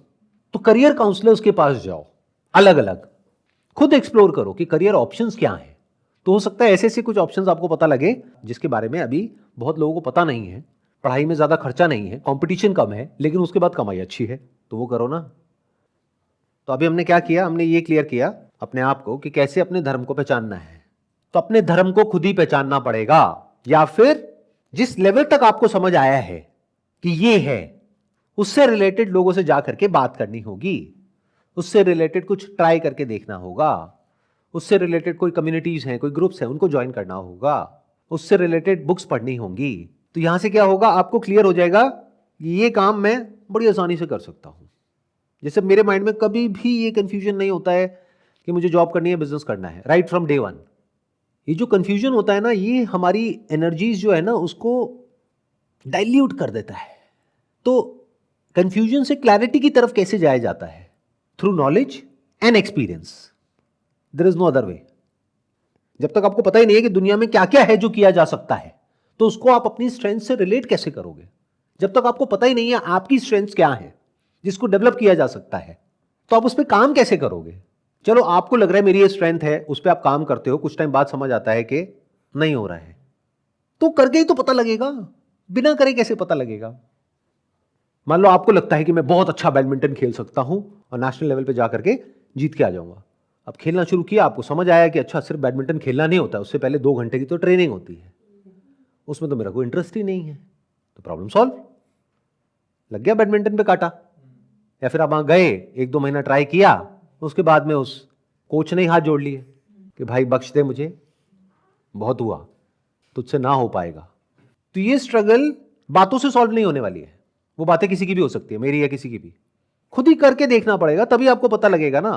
तो करियर काउंसलर्स के पास जाओ, अलग अलग खुद एक्सप्लोर करो कि करियर ऑप्शंस क्या हैं। तो हो सकता है ऐसे ऐसे कुछ ऑप्शंस आपको पता लगे जिसके बारे में अभी बहुत लोगों को पता नहीं है। पढ़ाई में ज्यादा खर्चा नहीं है, कंपटीशन कम है, लेकिन उसके बाद कमाई अच्छी है, तो वो करो ना। तो अभी हमने क्या किया, हमने ये क्लियर किया अपने आप को कि कैसे अपने धर्म को पहचानना है। तो अपने धर्म को खुद ही पहचानना पड़ेगा, या फिर जिस लेवल तक आपको समझ आया है कि ये है, उससे रिलेटेड लोगों से जाकर के बात करनी होगी, उससे रिलेटेड कुछ ट्राई करके देखना होगा, उससे रिलेटेड कोई कम्युनिटीज हैं, कोई ग्रुप्स हैं, उनको ज्वाइन करना होगा, उससे रिलेटेड बुक्स पढ़नी होंगी। तो यहां से क्या होगा, आपको क्लियर हो जाएगा कि ये काम मैं बड़ी आसानी से कर सकता हूं। जैसे मेरे माइंड में कभी भी ये कंफ्यूजन नहीं होता है कि मुझे जॉब करनी है, बिजनेस करना है, राइट फ्रॉम डे वन। ये जो कंफ्यूजन होता है ना, ये हमारी एनर्जीज जो है ना उसको डाइल्यूट कर देता है। तो कंफ्यूजन से क्लैरिटी की तरफ कैसे जाया जाता है? Through knowledge and experience, there is no other way. जब तक आपको पता ही नहीं है कि दुनिया में क्या क्या है जो किया जा सकता है, तो उसको आप अपनी स्ट्रेंथ से रिलेट कैसे करोगे? जब तक आपको पता ही नहीं है आपकी स्ट्रेंथ क्या है जिसको डेवलप किया जा सकता है, तो आप उस पर काम कैसे करोगे? चलो आपको लग रहा है मेरी ये स्ट्रेंथ है, उस पर आप काम करते हो, कुछ टाइम बाद समझ आता है कि नहीं हो रहा है, तो करके ही तो पता लगेगा, बिना करे कैसे पता लगेगा? मान लो आपको लगता है कि मैं बहुत अच्छा बैडमिंटन खेल सकता हूं और नेशनल लेवल पे जाकर के जीत के आ जाऊंगा। अब खेलना शुरू किया, आपको समझ आया कि अच्छा सिर्फ बैडमिंटन खेलना नहीं होता, उससे पहले 2 घंटे की तो ट्रेनिंग होती है, उसमें तो मेरा कोई इंटरेस्ट ही नहीं है। तो प्रॉब्लम सॉल्व, लग गया बैडमिंटन पे काटा। या फिर आप वहां गए, 1-2 महीना ट्राई किया, उसके बाद में उस कोच ने हाथ जोड़ लिए कि भाई बख्श दे मुझे, बहुत हुआ, तुझसे ना हो पाएगा। तो ये स्ट्रगल बातों से सॉल्व नहीं होने वाली है। वो बातें किसी की भी हो सकती है, मेरी या किसी की भी। खुद ही करके देखना पड़ेगा, तभी आपको पता लगेगा ना।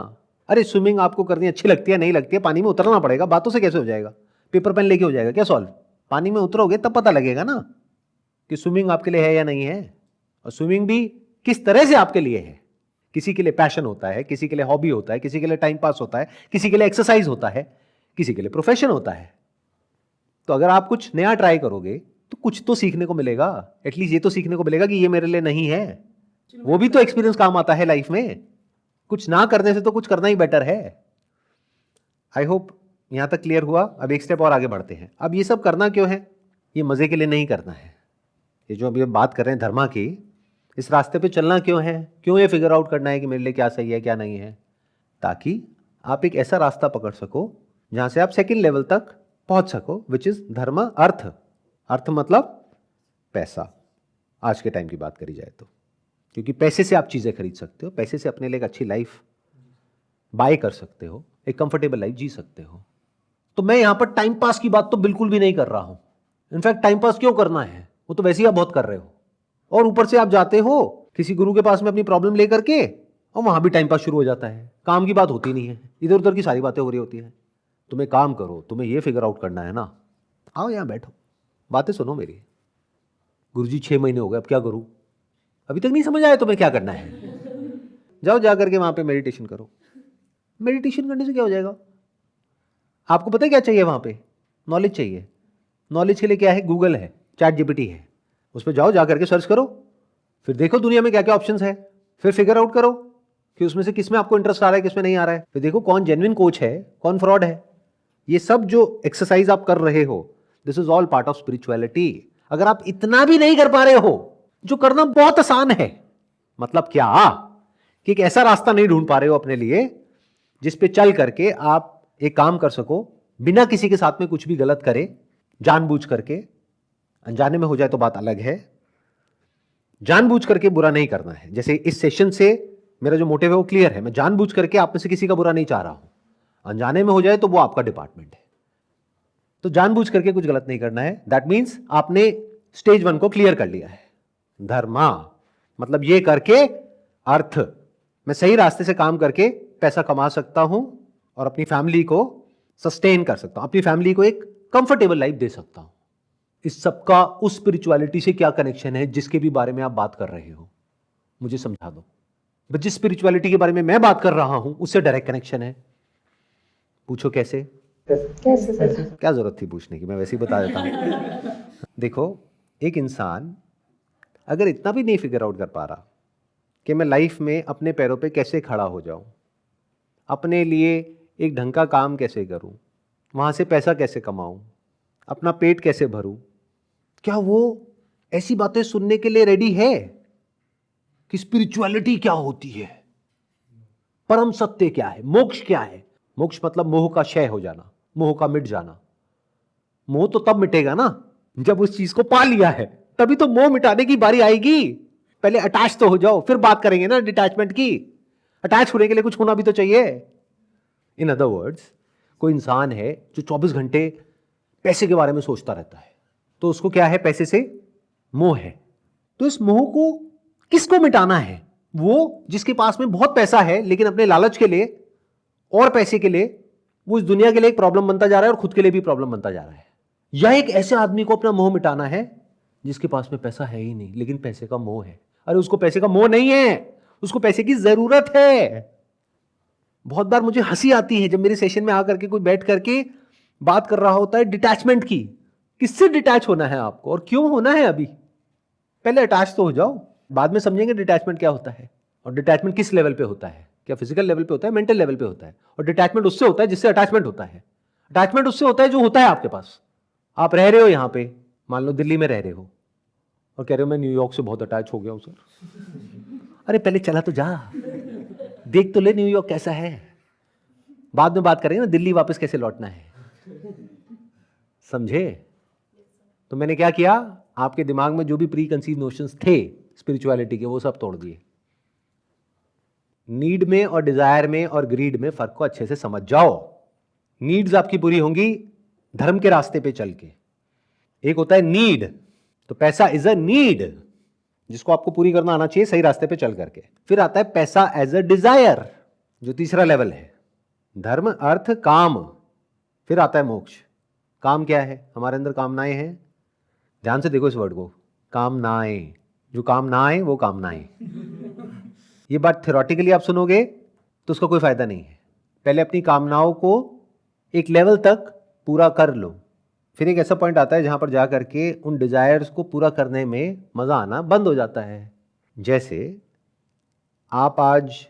अरे स्विमिंग आपको करनी अच्छी लगती है, नहीं लगती है, पानी में उतरना पड़ेगा, बातों से कैसे हो जाएगा? पेपर पेन लेके हो जाएगा क्या सॉल्व? पानी में उतरोगे तब पता लगेगा ना कि स्विमिंग आपके लिए है या नहीं है, और स्विमिंग भी किस तरह से आपके लिए है। किसी के लिए पैशन होता है, किसी के लिए हॉबी होता है, किसी के लिए टाइम पास होता है, किसी के लिए एक्सरसाइज होता है, किसी के लिए प्रोफेशन होता है। तो अगर आप कुछ नया ट्राई करोगे तो कुछ तो सीखने को मिलेगा, एटलीस्ट ये तो सीखने को मिलेगा कि ये मेरे लिए नहीं है। वो भी तो एक्सपीरियंस काम आता है लाइफ में। कुछ ना करने से तो कुछ करना ही बेटर है। आई होप यहाँ तक क्लियर हुआ। अब एक स्टेप और आगे बढ़ते हैं। अब ये सब करना क्यों है? ये मज़े के लिए नहीं करना है। ये जो अभी हम बात कर रहे हैं धर्मा की, इस रास्ते पे चलना क्यों है? क्यों ये फिगर आउट करना है कि मेरे लिए क्या सही है क्या नहीं है? ताकि आप एक ऐसा रास्ता पकड़ सको जहाँ से आप सेकंड लेवल तक पहुँच सको, विच इज़ धर्म अर्थ। अर्थ मतलब पैसा, आज के टाइम की बात करी जाए तो, क्योंकि पैसे से आप चीज़ें खरीद सकते हो, पैसे से अपने लिए एक अच्छी लाइफ बाय कर सकते हो, एक कंफर्टेबल लाइफ जी सकते हो। तो मैं यहाँ पर टाइम पास की बात तो बिल्कुल भी नहीं कर रहा हूँ। इनफैक्ट टाइम पास क्यों करना है, वो तो वैसे ही आप बहुत कर रहे हो, और ऊपर से आप जाते हो किसी गुरु के पास में अपनी प्रॉब्लम लेकर के, और वहाँ भी टाइम पास शुरू हो जाता है। काम की बात होती नहीं है, इधर उधर की सारी बातें हो रही होती हैं। तुम्हें काम करो, तुम्हें ये फिगर आउट करना है ना, आओ यहाँ बैठो, बातें सुनो मेरी। गुरुजी 6 महीने हो गए, अब क्या करूँ? अभी तक नहीं समझ आया तुम्हें क्या करना है? जाओ जा करके वहाँ पे मेडिटेशन करो। मेडिटेशन करने से क्या हो जाएगा? आपको पता है क्या चाहिए? वहाँ पे नॉलेज चाहिए। नॉलेज के लिए क्या है? गूगल है, चैट जीपीटी है, उस पर जाओ, जा करके सर्च करो, फिर देखो दुनिया में क्या क्या ऑप्शंस है, फिर फिगर आउट करो कि उसमें से किस में आपको इंटरेस्ट आ रहा है, किस में नहीं आ रहा है। फिर देखो कौन जेन्युइन कोच है, कौन फ्रॉड है। ये सब जो एक्सरसाइज आप कर रहे हो, this is all part of spirituality. अगर आप इतना भी नहीं कर पा रहे हो, जो करना बहुत आसान है, मतलब क्या कि एक ऐसा रास्ता नहीं ढूंढ पा रहे हो अपने लिए जिस पे चल करके आप एक काम कर सको बिना किसी के साथ में कुछ भी गलत करे, जानबूझ करके। अनजाने में हो जाए तो बात अलग है, जानबूझ करके बुरा नहीं करना है। जैसे इस सेशन से मेरा जो मोटिव है वो क्लियर है, मैं जानबूझ करके आप में से किसी का बुरा नहीं चाह रहा हूं। अनजाने में हो जाए तो वो आपका डिपार्टमेंट है। तो जानबूझ करके कुछ गलत नहीं करना है। दैट मीन्स आपने स्टेज 1 को क्लियर कर लिया है। धर्मा मतलब ये करके अर्थ, मैं सही रास्ते से काम करके पैसा कमा सकता हूं और अपनी फैमिली को सस्टेन कर सकता हूं, अपनी फैमिली को एक कंफर्टेबल लाइफ दे सकता हूं। इस सबका उस स्पिरिचुअलिटी से क्या कनेक्शन है जिसके भी बारे में आप बात कर रहे हो? मुझे समझा दो। बट जिस स्पिरिचुअलिटी के बारे में मैं बात कर रहा हूं उससे डायरेक्ट कनेक्शन है। पूछो कैसे? कैसे सर? क्या जरूरत थी पूछने की, मैं वैसे ही बता देता हूं। देखो, एक इंसान अगर इतना भी नहीं फिगर आउट कर पा रहा कि मैं लाइफ में अपने पैरों पे कैसे खड़ा हो जाऊं, अपने लिए एक ढंग का काम कैसे करूं, वहां से पैसा कैसे कमाऊं, अपना पेट कैसे भरूं, क्या वो ऐसी बातें सुनने के लिए रेडी है कि स्पिरिचुअलिटी क्या होती है, परम सत्य क्या है, मोक्ष क्या है? मोक्ष मतलब मोह का क्षय हो जाना, मोह का मिट जाना। मोह तो तब मिटेगा ना जब उस चीज को पा लिया है, तभी तो मोह मिटाने की बारी आएगी। पहले अटैच तो हो जाओ, फिर बात करेंगे ना डिटैचमेंट की। अटैच होने के लिए कुछ होना भी तो चाहिए। इन अदर वर्ड्स, कोई इंसान है जो 24 घंटे पैसे के बारे में सोचता रहता है, तो उसको क्या है? पैसे से मोह है। तो इस मोह को किसको मिटाना है? वो जिसके पास में बहुत पैसा है लेकिन अपने लालच के लिए और पैसे के लिए वो इस दुनिया के लिए एक प्रॉब्लम बनता जा रहा है और खुद के लिए भी प्रॉब्लम बनता जा रहा है। या एक ऐसे आदमी को अपना मोह मिटाना है जिसके पास में पैसा है ही नहीं लेकिन पैसे का मोह है। अरे उसको पैसे का मोह नहीं है, उसको पैसे की जरूरत है। बहुत बार मुझे हंसी आती है जब मेरे सेशन में आकर के कोई बैठ करके बात कर रहा होता है डिटैचमेंट की। किससे डिटैच होना है आपको और क्यों होना है? अभी पहले अटैच तो हो जाओ, बाद में समझेंगे डिटैचमेंट क्या होता है और डिटैचमेंट किस लेवल पे होता है। क्या फिजिकल लेवल पे होता है, मेंटल लेवल पे होता है? और डिटैचमेंट उससे होता है जिससे अटैचमेंट होता है। अटैचमेंट उससे होता है जो होता है आपके पास। आप रह रहे हो यहाँ पे, मान लो दिल्ली में रह रहे हो और कह रहे हो मैं न्यूयॉर्क से बहुत अटैच हो गया हूं सर। अरे पहले चला तो जा, देख तो ले न्यूयॉर्क कैसा है, बाद में बात करेंगे ना दिल्ली वापस कैसे लौटना है। समझे? तो मैंने क्या किया, आपके दिमाग में जो भी प्री कंसीव नोशंस थे स्पिरिचुअलिटी के, वो सब तोड़ दिए। नीड में और डिजायर में और ग्रीड में फर्क को अच्छे से समझ जाओ। नीड्स आपकी पूरी होंगी धर्म के रास्ते पे चल के। एक होता है नीड, तो पैसा इज अ नीड जिसको आपको पूरी करना आना चाहिए सही रास्ते पे चल करके। फिर आता है पैसा एज अ डिजायर, जो तीसरा लेवल है। धर्म, अर्थ, काम। फिर आता है मोक्ष। काम क्या है? हमारे अंदर कामनाएं हैं। ध्यान से देखो इस वर्ड को, कामनाएं। जो काम ना आए वो कामनाएं। ये बात थ्योरेटिकली आप सुनोगे तो उसका कोई फायदा नहीं है। पहले अपनी कामनाओं को एक लेवल तक पूरा कर लो, फिर एक ऐसा पॉइंट आता है जहां पर जा करके उन डिजायर्स को पूरा करने में मजा आना बंद हो जाता है। जैसे आप आज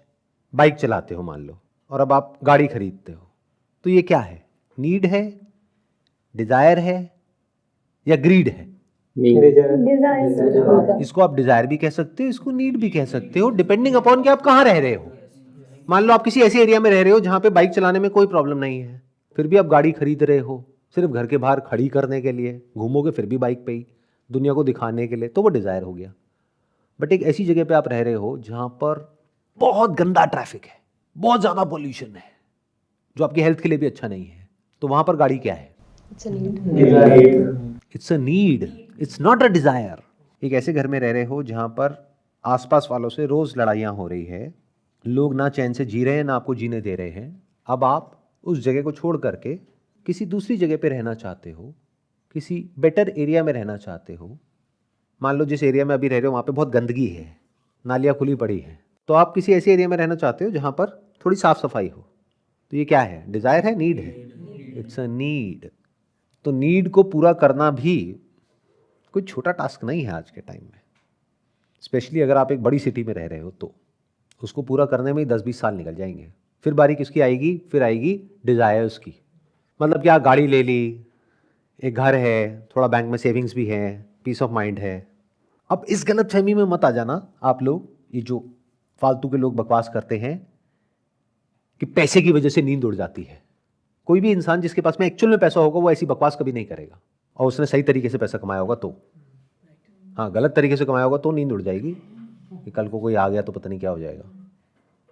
बाइक चलाते हो मान लो, और अब आप गाड़ी खरीदते हो, तो ये क्या है? नीड है, डिजायर है या ग्रीड है? इसको आप डिजायर भी कह सकते हो, इसको नीड भी कह सकते हो, डिपेंडिंग अपॉन कि आप कहाँ रह रहे हो। मान लो आप किसी ऐसे एरिया में रह रहे हो जहां पे बाइक चलाने में कोई प्रॉब्लम नहीं है, फिर भी आप गाड़ी खरीद रहे हो सिर्फ घर के बाहर खड़ी करने के लिए, घूमोगे फिर भी बाइक पे ही दुनिया को दिखाने के लिए, तो वो डिजायर हो गया। बट एक ऐसी जगह पे आप रह रहे हो जहां पर बहुत गंदा ट्रैफिक है, बहुत ज्यादा पोल्यूशन है, जो आपकी हेल्थ के लिए भी अच्छा नहीं है, तो वहां पर गाड़ी क्या है? It's a need. It's a need, it's not a desire. एक ऐसे घर में रह रहे हो जहां पर आसपास वालों से रोज लड़ाइयां हो रही है, लोग ना चैन से जी रहे हैं ना आपको जीने दे रहे हैं। अब आप उस जगह को छोड़ करके किसी दूसरी जगह पे रहना चाहते हो, किसी बेटर एरिया में रहना चाहते हो। मान लो जिस एरिया में अभी रह रहे हो वहाँ पे बहुत गंदगी है, नालियाँ खुली पड़ी हैं, तो आप किसी ऐसे एरिया में रहना चाहते हो जहाँ पर थोड़ी साफ सफाई हो। तो ये क्या है? डिजायर है, नीड है? It's a need. तो नीड को पूरा करना भी कोई छोटा टास्क नहीं है आज के टाइम में, स्पेशली अगर आप एक बड़ी सिटी में रह रहे हो तो उसको पूरा करने में ही 10-20 साल निकल जाएंगे। फिर बारी किसकी आएगी? फिर आएगी डिजायर्स की। मतलब क्या, गाड़ी ले ली, एक घर है, थोड़ा बैंक में सेविंग्स भी है, पीस ऑफ माइंड है। अब इस गलत फहमी में मत आ जाना आप लोग, ये जो फालतू के लोग बकवास करते हैं कि पैसे की वजह से नींद उड़ जाती है। कोई भी इंसान जिसके पास में एक्चुअल में पैसा होगा वो ऐसी बकवास कभी नहीं करेगा, और उसने सही तरीके से पैसा कमाया होगा तो। हाँ, गलत तरीके से कमाया होगा तो नींद उड़ जाएगी कि कल को कोई आ गया तो पता नहीं क्या हो जाएगा।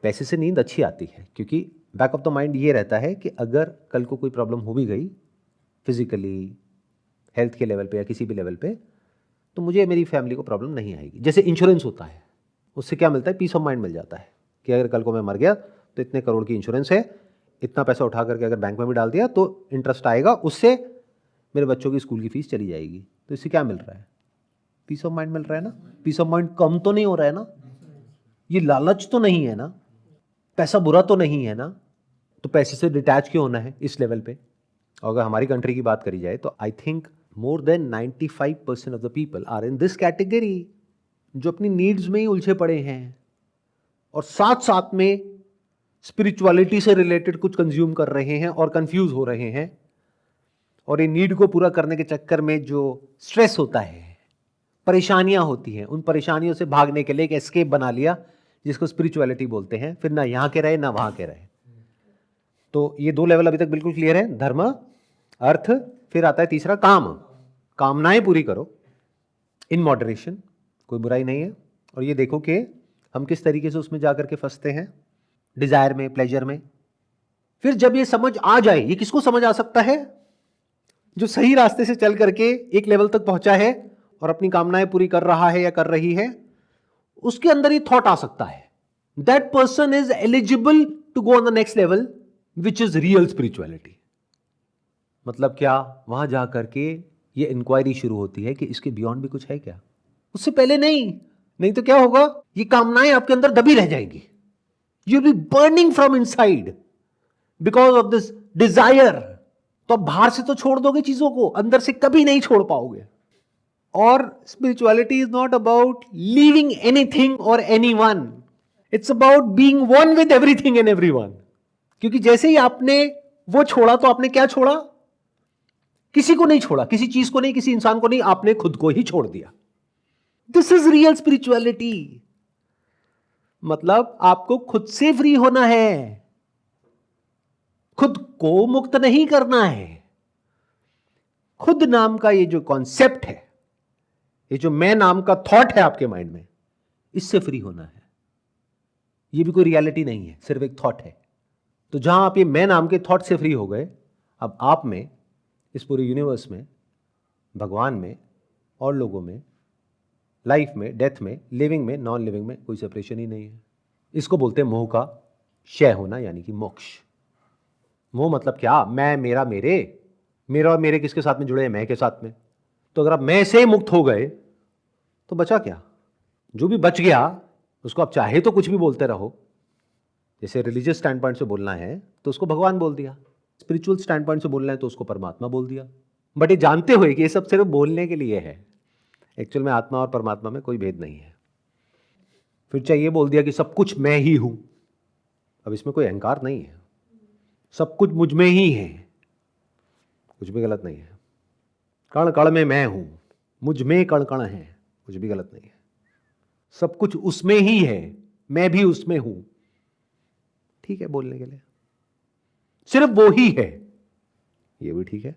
पैसे से नींद अच्छी आती है क्योंकि बैक ऑफ द माइंड ये रहता है कि अगर कल को कोई प्रॉब्लम हो भी गई फिजिकली, हेल्थ के लेवल पे या किसी भी लेवल पे, तो मुझे मेरी फैमिली को प्रॉब्लम नहीं आएगी। जैसे इंश्योरेंस होता है, उससे क्या मिलता है? पीस ऑफ माइंड मिल जाता है कि अगर कल को मैं मर गया तो इतने करोड़ की इंश्योरेंस है, इतना पैसा उठा करके अगर बैंक में भी डाल दिया तो इंटरेस्ट आएगा, उससे मेरे बच्चों की स्कूल की फीस चली जाएगी। तो इससे क्या मिल रहा है? पीस ऑफ माइंड मिल रहा है ना। पीस ऑफ माइंड कम तो नहीं हो रहा है ना, ये लालच तो नहीं है ना, पैसा बुरा तो नहीं है ना। तो पैसे से डिटैच क्यों होना है इस लेवल पे? और अगर हमारी कंट्री की बात करी जाए तो I think more than 95% of the people are in this category, जो अपनी नीड्स में ही उलझे पड़े हैं और साथ साथ में स्पिरिचुअलिटी से रिलेटेड कुछ कंज्यूम कर रहे हैं और कंफ्यूज हो रहे हैं। और ये नीड को पूरा करने के चक्कर में जो स्ट्रेस होता है, परेशानियां होती हैं, उन परेशानियों से भागने के लिए एक एस्केप बना लिया जिसको स्पिरिचुअलिटी बोलते हैं। फिर ना यहाँ के रहे ना वहाँ के रहे। तो ये 2 लेवल अभी तक बिल्कुल क्लियर है, धर्म, अर्थ, फिर आता है तीसरा काम। कामनाएं पूरी करो इन मॉडरेशन, कोई बुराई नहीं है। और ये देखो कि हम किस तरीके से उसमें जाकर के फंसते हैं, डिजायर में, प्लेजर में। फिर जब ये समझ आ जाए, ये किसको समझ आ सकता है? जो सही रास्ते से चल करके एक लेवल तक पहुंचा है और अपनी कामनाएं पूरी कर रहा है या कर रही है, उसके अंदर ये थॉट आ सकता है, that person is eligible to go on the next level which is real spirituality. मतलब क्या? वहां जाकर के ये इंक्वायरी शुरू होती है कि इसके बियॉन्ड भी कुछ है क्या, उससे पहले नहीं तो क्या होगा? ये कामनाएं आपके अंदर दबी रह जाएगी, you will be burning from inside because of this desire. तो आप बाहर से तो छोड़ दोगे चीजों को, अंदर से कभी नहीं छोड़ पाओगे। और spirituality is not about leaving anything or anyone, it's about being one with everything and everyone. क्योंकि जैसे ही आपने वो छोड़ा तो आपने क्या छोड़ा? किसी को नहीं छोड़ा, किसी चीज को नहीं, किसी इंसान को नहीं, आपने खुद को ही छोड़ दिया। This is real spirituality. मतलब आपको खुद से फ्री होना है, खुद को मुक्त नहीं करना है। खुद नाम का ये जो कॉन्सेप्ट है, ये जो मैं नाम का थॉट है आपके माइंड में, इससे फ्री होना है। ये भी कोई रियलिटी नहीं है, सिर्फ एक थॉट है। तो जहां आप ये मैं नाम के थॉट से फ्री हो गए, अब आप में, इस पूरे यूनिवर्स में, भगवान में और लोगों में, लाइफ में, डेथ में, लिविंग में, नॉन लिविंग में कोई सेपरेशन ही नहीं है। इसको बोलते हैं मोह का क्षय होना, यानी कि मोक्ष। मोह मतलब क्या? मैं, मेरा, मेरे, मेरा और मेरे किसके साथ में जुड़े हैं? मैं के साथ में। तो अगर आप मैं से मुक्त हो गए तो बचा क्या? जो भी बच गया उसको आप चाहे तो कुछ भी बोलते रहो। जैसे रिलीजियस स्टैंड पॉइंट से बोलना है तो उसको भगवान बोल दिया, स्पिरिचुअल स्टैंड पॉइंट से बोलना है तो उसको परमात्मा बोल दिया। बट ये जानते हुए कि ये सब सिर्फ बोलने के लिए है, एक्चुअल में आत्मा और परमात्मा में कोई भेद नहीं है। फिर चाहिए बोल दिया कि सब कुछ मैं ही हूं। अब इसमें कोई अहंकार नहीं है, सब कुछ मुझ में ही है, कुछ भी गलत नहीं है। कण कण में मैं हूं, मुझ में कण कण है, कुछ भी गलत नहीं है। सब कुछ उसमें ही है, मैं भी उसमें हूं, ठीक है बोलने के लिए। सिर्फ वो ही है, ये भी ठीक है।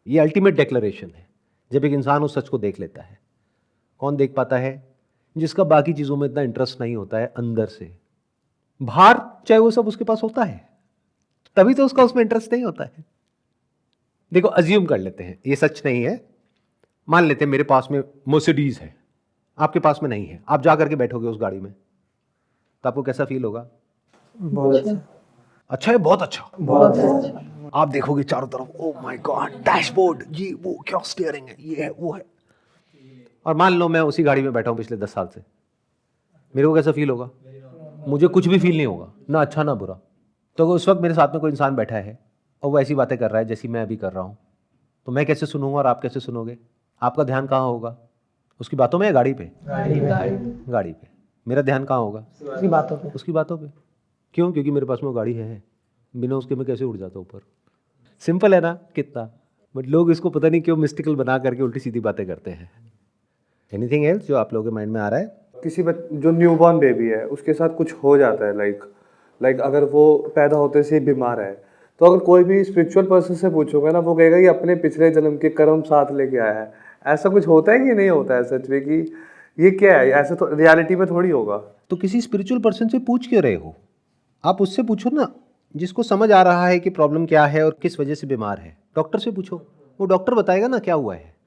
ये अल्टीमेट डिक्लेरेशन है जब एक इंसान उस सच को देख लेता है। कौन देख पाता है? जिसका बाकी चीजों में इतना इंटरेस्ट नहीं होता है अंदर से। बाहर चाहे वो सब उसके पास होता है, तभी तो उसका उसमें इंटरेस्ट नहीं होता है। देखो, अज्यूम कर लेते हैं, ये सच नहीं है, मान लेते हैं मेरे पास में मर्सिडीज है, आपके पास में नहीं है। आप जा करके बैठोगे उस गाड़ी में तो आपको कैसा फील होगा? बहुत अच्छा। अच्छा है, बहुत अच्छा। बहुत अच्छा। आप देखोगे चारों तरफ, ओ माय गॉड, डैशबोर्ड, ये वो, क्या स्टीयरिंग है, ये है वो है। और मान लो मैं उसी गाड़ी में बैठा हूं पिछले 10 साल से, मेरे को कैसा फील होगा? मुझे कुछ भी फील नहीं होगा, ना अच्छा ना बुरा। तो अगर उस वक्त मेरे साथ में कोई इंसान बैठा है और वो ऐसी बातें कर रहा है जैसी मैं अभी कर रहा हूं, तो मैं कैसे सुनूंगा और आप कैसे सुनोगे? आपका ध्यान कहाँ होगा? उसकी बातों में या गाड़ी पे? गाड़ी पे। मेरा ध्यान कहाँ होगा? उसकी बातों पे। उसकी बातों पे। क्यों? क्योंकि मेरे पास में वो गाड़ी है, बिना उसके मैं कैसे उड़ जाता ऊपर। सिंपल है ना कितना? बट लोग इसको पता नहीं क्यों मिस्टिकल बना करके उल्टी सीधी बातें करते हैं। एनीथिंग एल्स जो आप लोगों के माइंड में आ रहा है? किसी जो न्यूबॉर्न बेबी है उसके साथ कुछ हो जाता है, लाइक अगर वो पैदा होते से ही बीमार है, तो अगर कोई भी स्पिरिचुअल पर्सन से पूछोगे ना, वो कहेगा कि अपने पिछले जन्म के कर्म साथ लेके आया है। ऐसा कुछ होता है कि नहीं होता है सच में? कि ये क्या है? ऐसा तो रियलिटी में थोड़ी होगा। तो किसी स्पिरिचुअल पर्सन से पूछ क्यों रहे हो? आप उससे पूछो ना, जिसको समझ आ रहा है कि प्रॉब्लम क्या है और किस वजह से बीमार है। डॉक्टर से पूछो, वो डॉक्टर बताएगा ना क्या हुआ है।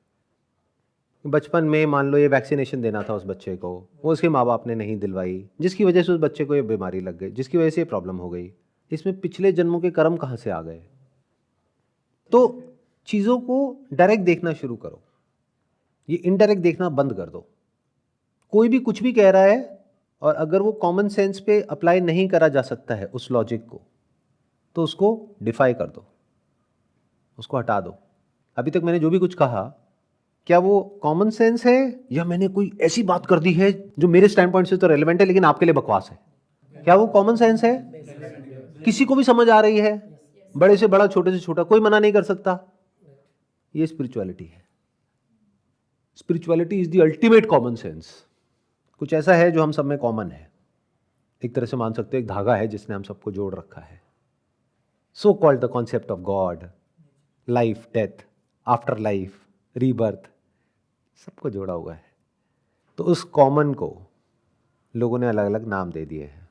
बचपन में मान लो ये वैक्सीनेशन देना था उस बच्चे को, वो उसके माँ बाप ने नहीं दिलवाई, जिसकी वजह से उस बच्चे को ये बीमारी लग गई, जिसकी वजह से ये प्रॉब्लम हो गई। इसमें पिछले जन्मों के कर्म कहाँ से आ गए? तो चीज़ों को डायरेक्ट देखना शुरू करो, ये इनडायरेक्ट देखना बंद कर दो। कोई भी कुछ भी कह रहा है और अगर वो कॉमन सेंस पे अप्लाई नहीं करा जा सकता है उस लॉजिक को, तो उसको डिफाई कर दो, उसको हटा दो। अभी तक मैंने जो भी कुछ कहा, क्या वो कॉमन सेंस है या मैंने कोई ऐसी बात कर दी है जो मेरे स्टैंड पॉइंट से तो रेलेवेंट है लेकिन आपके लिए बकवास है? क्या वो कॉमन सेंस है? किसी को भी समझ आ रही है? बड़े से बड़ा, छोटे से छोटा, कोई मना नहीं कर सकता। ये स्पिरिचुअलिटी है। Spirituality is the ultimate common sense. कुछ ऐसा है जो हम सब में कॉमन है। एक तरह से मान सकते हो एक धागा है जिसने हम सबको जोड़ रखा है। So called the concept of God, life, death, after life, rebirth, सबको जोड़ा हुआ है। तो उस कॉमन को लोगों ने अलग अलग नाम दे दिए हैं,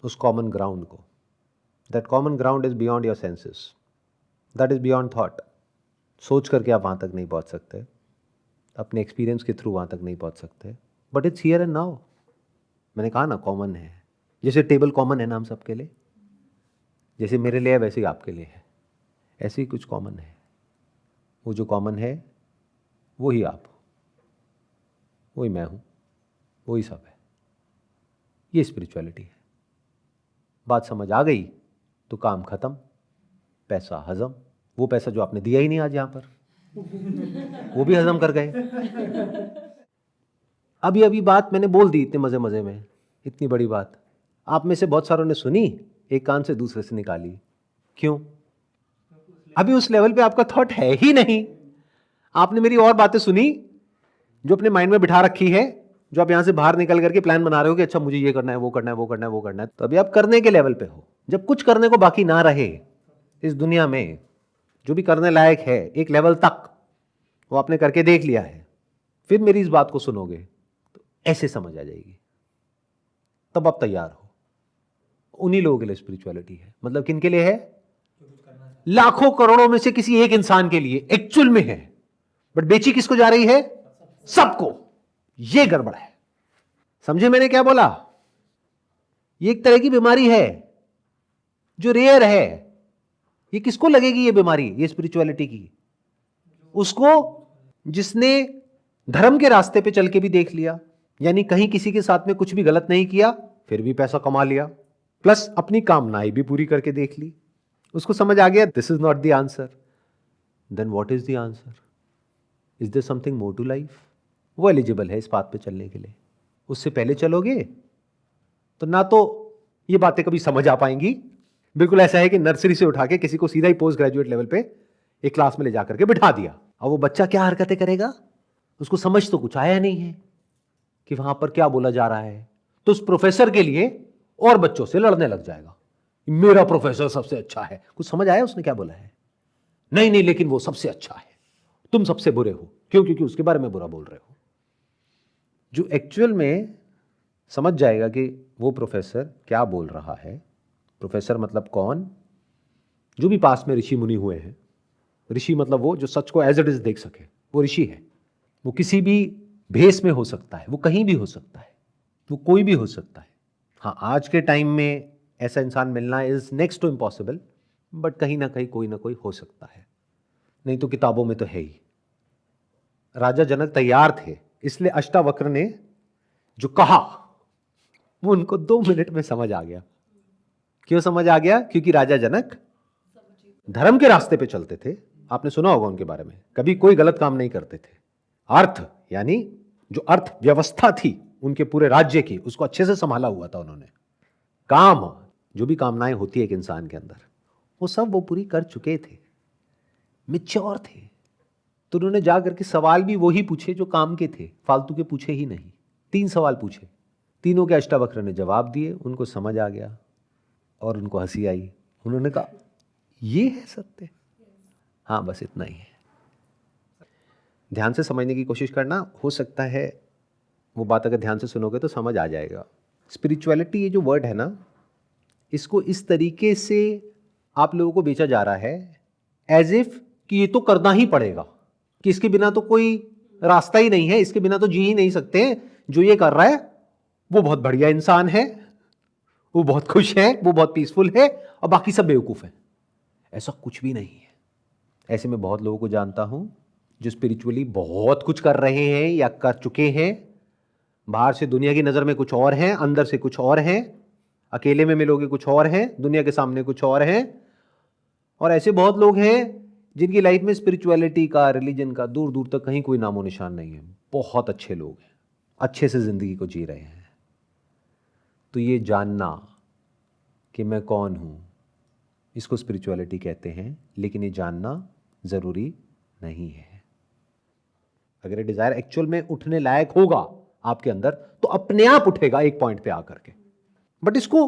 उस कॉमन ग्राउंड को। That common ground is beyond your senses, that is beyond thought. सोच करके आप वहाँ तक नहीं पहुँच सकते, अपने एक्सपीरियंस के थ्रू वहाँ तक नहीं पहुँच सकते, but it's here and now. मैंने कहा ना कॉमन है, जैसे टेबल कॉमन है ना हम सबके लिए, जैसे मेरे लिए है वैसे ही आपके लिए है, ऐसे ही कुछ कॉमन है। वो जो कॉमन है वही आप हो, वही मैं हूँ, वही सब है। ये स्पिरिचुअलिटी है। बात समझ आ गई तो काम खत्म, पैसा हजम। वो पैसा जो आपने दिया ही नहीं आज यहाँ पर, वो भी हजम कर गए। अभी बात मैंने बोल दी इतने मजे मजे में, इतनी बड़ी बात आप में से बहुत सारों ने सुनी, एक कान से दूसरे से निकाली। क्यों? अभी उस लेवल पे आपका थॉट है ही नहीं। आपने मेरी और बातें सुनी जो अपने माइंड में बिठा रखी है, जो आप यहां से बाहर निकल करके प्लान बना रहे हो कि अच्छा मुझे ये करना है, वो करना है, वो करना है, वो करना है। तो अभी आप करने के लेवल पे हो। जब कुछ करने को बाकी ना रहे इस दुनिया में, जो भी करने लायक है एक लेवल तक वो आपने करके देख लिया है, फिर मेरी इस बात को सुनोगे तो ऐसे समझ आ जाएगी, तब आप तैयार हो। उन्हीं लोगों के लिए स्पिरिचुअलिटी है। मतलब किन के लिए है? लाखों करोड़ों में से किसी एक इंसान के लिए एक्चुअल में है, बट बेची किसको जा रही है? सबको। ये गड़बड़ है। समझे मैंने क्या बोला? ये एक तरह की बीमारी है जो रेयर है। ये किसको लगेगी ये बीमारी, ये स्पिरिचुअलिटी की? उसको जिसने धर्म के रास्ते पे चल के भी देख लिया, यानी कहीं किसी के साथ में कुछ भी गलत नहीं किया, फिर भी पैसा कमा लिया, प्लस अपनी कामनाएं भी पूरी करके देख ली। उसको समझ आ गया this is not the answer. Then what is the answer? Is there something more to life? वो एलिजिबल है इस बात पे चलने के लिए। उससे पहले चलोगे तो ना तो ये बातें कभी समझ आ पाएंगी, बिल्कुल ऐसा है कि नर्सरी से उठा के किसी को सीधा ही पोस्ट ग्रेजुएट लेवल पे एक क्लास में ले जाकर के बिठा दिया। अब वो बच्चा क्या हरकतें करेगा, उसको समझ तो कुछ आया नहीं है कि वहां पर क्या बोला जा रहा है, तो उस प्रोफेसर के लिए और बच्चों से लड़ने लग जाएगा। मेरा प्रोफेसर सबसे अच्छा है। कुछ समझ आया उसने क्या बोला है? नहीं नहीं, लेकिन वो सबसे अच्छा है, तुम सबसे बुरे हो। क्यों? क्योंकि उसके बारे में बुरा बोल रहे हो। जो एक्चुअल में समझ जाएगा कि वो प्रोफेसर क्या बोल रहा है। प्रोफेसर मतलब कौन? जो भी पास में ऋषि मुनि हुए हैं। ऋषि मतलब वो जो सच को एज इट इज देख सके, वो ऋषि है। वो किसी भी भेष में हो सकता है, वो कहीं भी हो सकता है, वो कोई भी हो सकता है। हाँ, आज के टाइम में ऐसा इंसान मिलना is next to impossible, but कहीं ना कहीं कोई ना कोई हो सकता है। नहीं तो किताबों में तो है ही। राजा जनक तैयार थे, इसलिए अष्टावक्र ने जो कहा वो उनको 2 मिनट में समझ आ गया। क्यों समझ आ गया? क्योंकि राजा जनक धर्म के रास्ते पे चलते थे। आपने सुना होगा उनके बारे में, कभी कोई गलत काम नहीं करते थे। अर्थ यानी जो अर्थ व्यवस्था थी उनके पूरे राज्य की, उसको अच्छे से संभाला हुआ था उन्होंने। काम, जो भी कामनाएं होती है एक इंसान के अंदर, वो सब वो पूरी कर चुके थे, मैच्योर थे। तो उन्होंने जाकर के सवाल भी वही पूछे जो काम के थे, फालतू के पूछे ही नहीं। 3 सवाल पूछे, तीनों के अष्टावक्र ने जवाब दिए, उनको समझ आ गया और उनको हंसी आई। उन्होंने कहा ये है सत्य। हाँ, बस इतना ही है। ध्यान से समझने की कोशिश करना, हो सकता है वो बात अगर ध्यान से सुनोगे तो समझ आ जाएगा। स्पिरिचुअलिटी, ये जो वर्ड है ना, इसको इस तरीके से आप लोगों को बेचा जा रहा है एज इफ कि ये तो करना ही पड़ेगा, कि इसके बिना तो कोई रास्ता ही नहीं है, इसके बिना तो जी ही नहीं सकते। जो ये कर रहा है वो बहुत बढ़िया इंसान है, वो बहुत खुश है, वो बहुत पीसफुल है, और बाकी सब बेवकूफ है। ऐसा कुछ भी नहीं है। ऐसे में बहुत लोगों को जानता हूं जो स्पिरिचुअली बहुत कुछ कर रहे हैं या कर चुके हैं। बाहर से दुनिया की नजर में कुछ और हैं, अंदर से कुछ और हैं। अकेले में मिलोगे कुछ और हैं, दुनिया के सामने कुछ और हैं। और ऐसे बहुत लोग हैं जिनकी लाइफ में स्पिरिचुअलिटी का, रिलीजन का दूर दूर तक कहीं कोई नामो निशान नहीं है। बहुत अच्छे लोग हैं, अच्छे से जिंदगी को जी रहे हैं। तो ये जानना कि मैं कौन हूं, इसको स्पिरिचुअलिटी कहते हैं, लेकिन ये जानना जरूरी नहीं है। अगर ये डिजायर एक्चुअल में उठने लायक होगा आपके अंदर, तो अपने आप उठेगा एक पॉइंट पे आकर के। बट इसको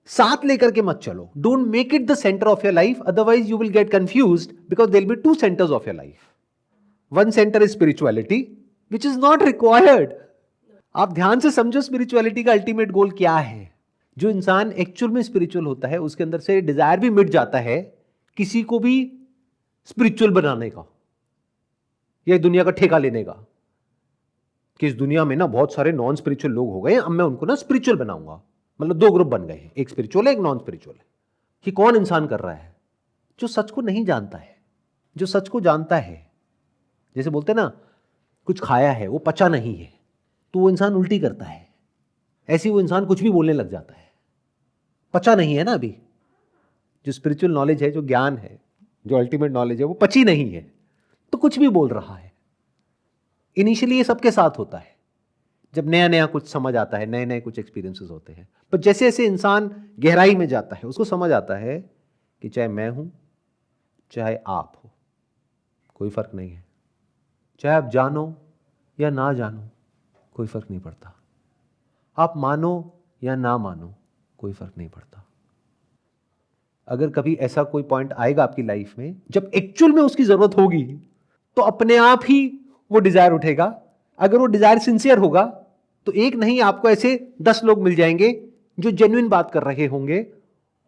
साथ लेकर के मत चलो। Don't make it the centre of your life, otherwise you will get confused, because there will be 2 centres of your life. One centre is spirituality which is not required. आप ध्यान से समझो स्पिरिचुअलिटी का अल्टीमेट गोल क्या है। जो इंसान actual में स्पिरिचुअल होता है, उसके अंदर से डिजायर भी मिट जाता है किसी को भी स्पिरिचुअल बनाने का या दुनिया का ठेका लेने का, कि इस दुनिया में ना बहुत सारे नॉन स्पिरिचुअल लोग हो गए, अब मैं उनको ना स्पिरिचुअल बनाऊंगा। मतलब 2 ग्रुप बन गए हैं, एक स्पिरिचुअल है, एक नॉन स्पिरिचुअल है। कि कौन इंसान कर रहा है? जो सच को नहीं जानता है। जो सच को जानता है, जैसे बोलते हैं ना, कुछ खाया है वो पचा नहीं है, तो वो इंसान उल्टी करता है। ऐसे वो इंसान कुछ भी बोलने लग जाता है, पचा नहीं है ना अभी। जो स्पिरिचुअल नॉलेज है, जो ज्ञान है, जो अल्टीमेट नॉलेज है, वो पची नहीं है, तो कुछ भी बोल रहा है। इनिशियली ये सबके साथ होता है, जब नया नया कुछ समझ आता है, नए नए कुछ एक्सपीरियंसेस होते हैं। पर जैसे जैसे इंसान गहराई में जाता है, उसको समझ आता है कि चाहे मैं हूं, चाहे आप हो, कोई फर्क नहीं है। चाहे आप जानो या ना जानो, कोई फर्क नहीं पड़ता। आप मानो या ना मानो, कोई फर्क नहीं पड़ता। अगर कभी ऐसा कोई पॉइंट आएगा आपकी लाइफ में जब एक्चुअल में उसकी जरूरत होगी, तो अपने आप ही वो डिजायर उठेगा। अगर वो डिजायर सिंसियर होगा, तो एक नहीं आपको ऐसे 10 लोग मिल जाएंगे जो जेन्युइन बात कर रहे होंगे,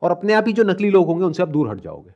और अपने आप ही जो नकली लोग होंगे उनसे आप दूर हट जाओगे।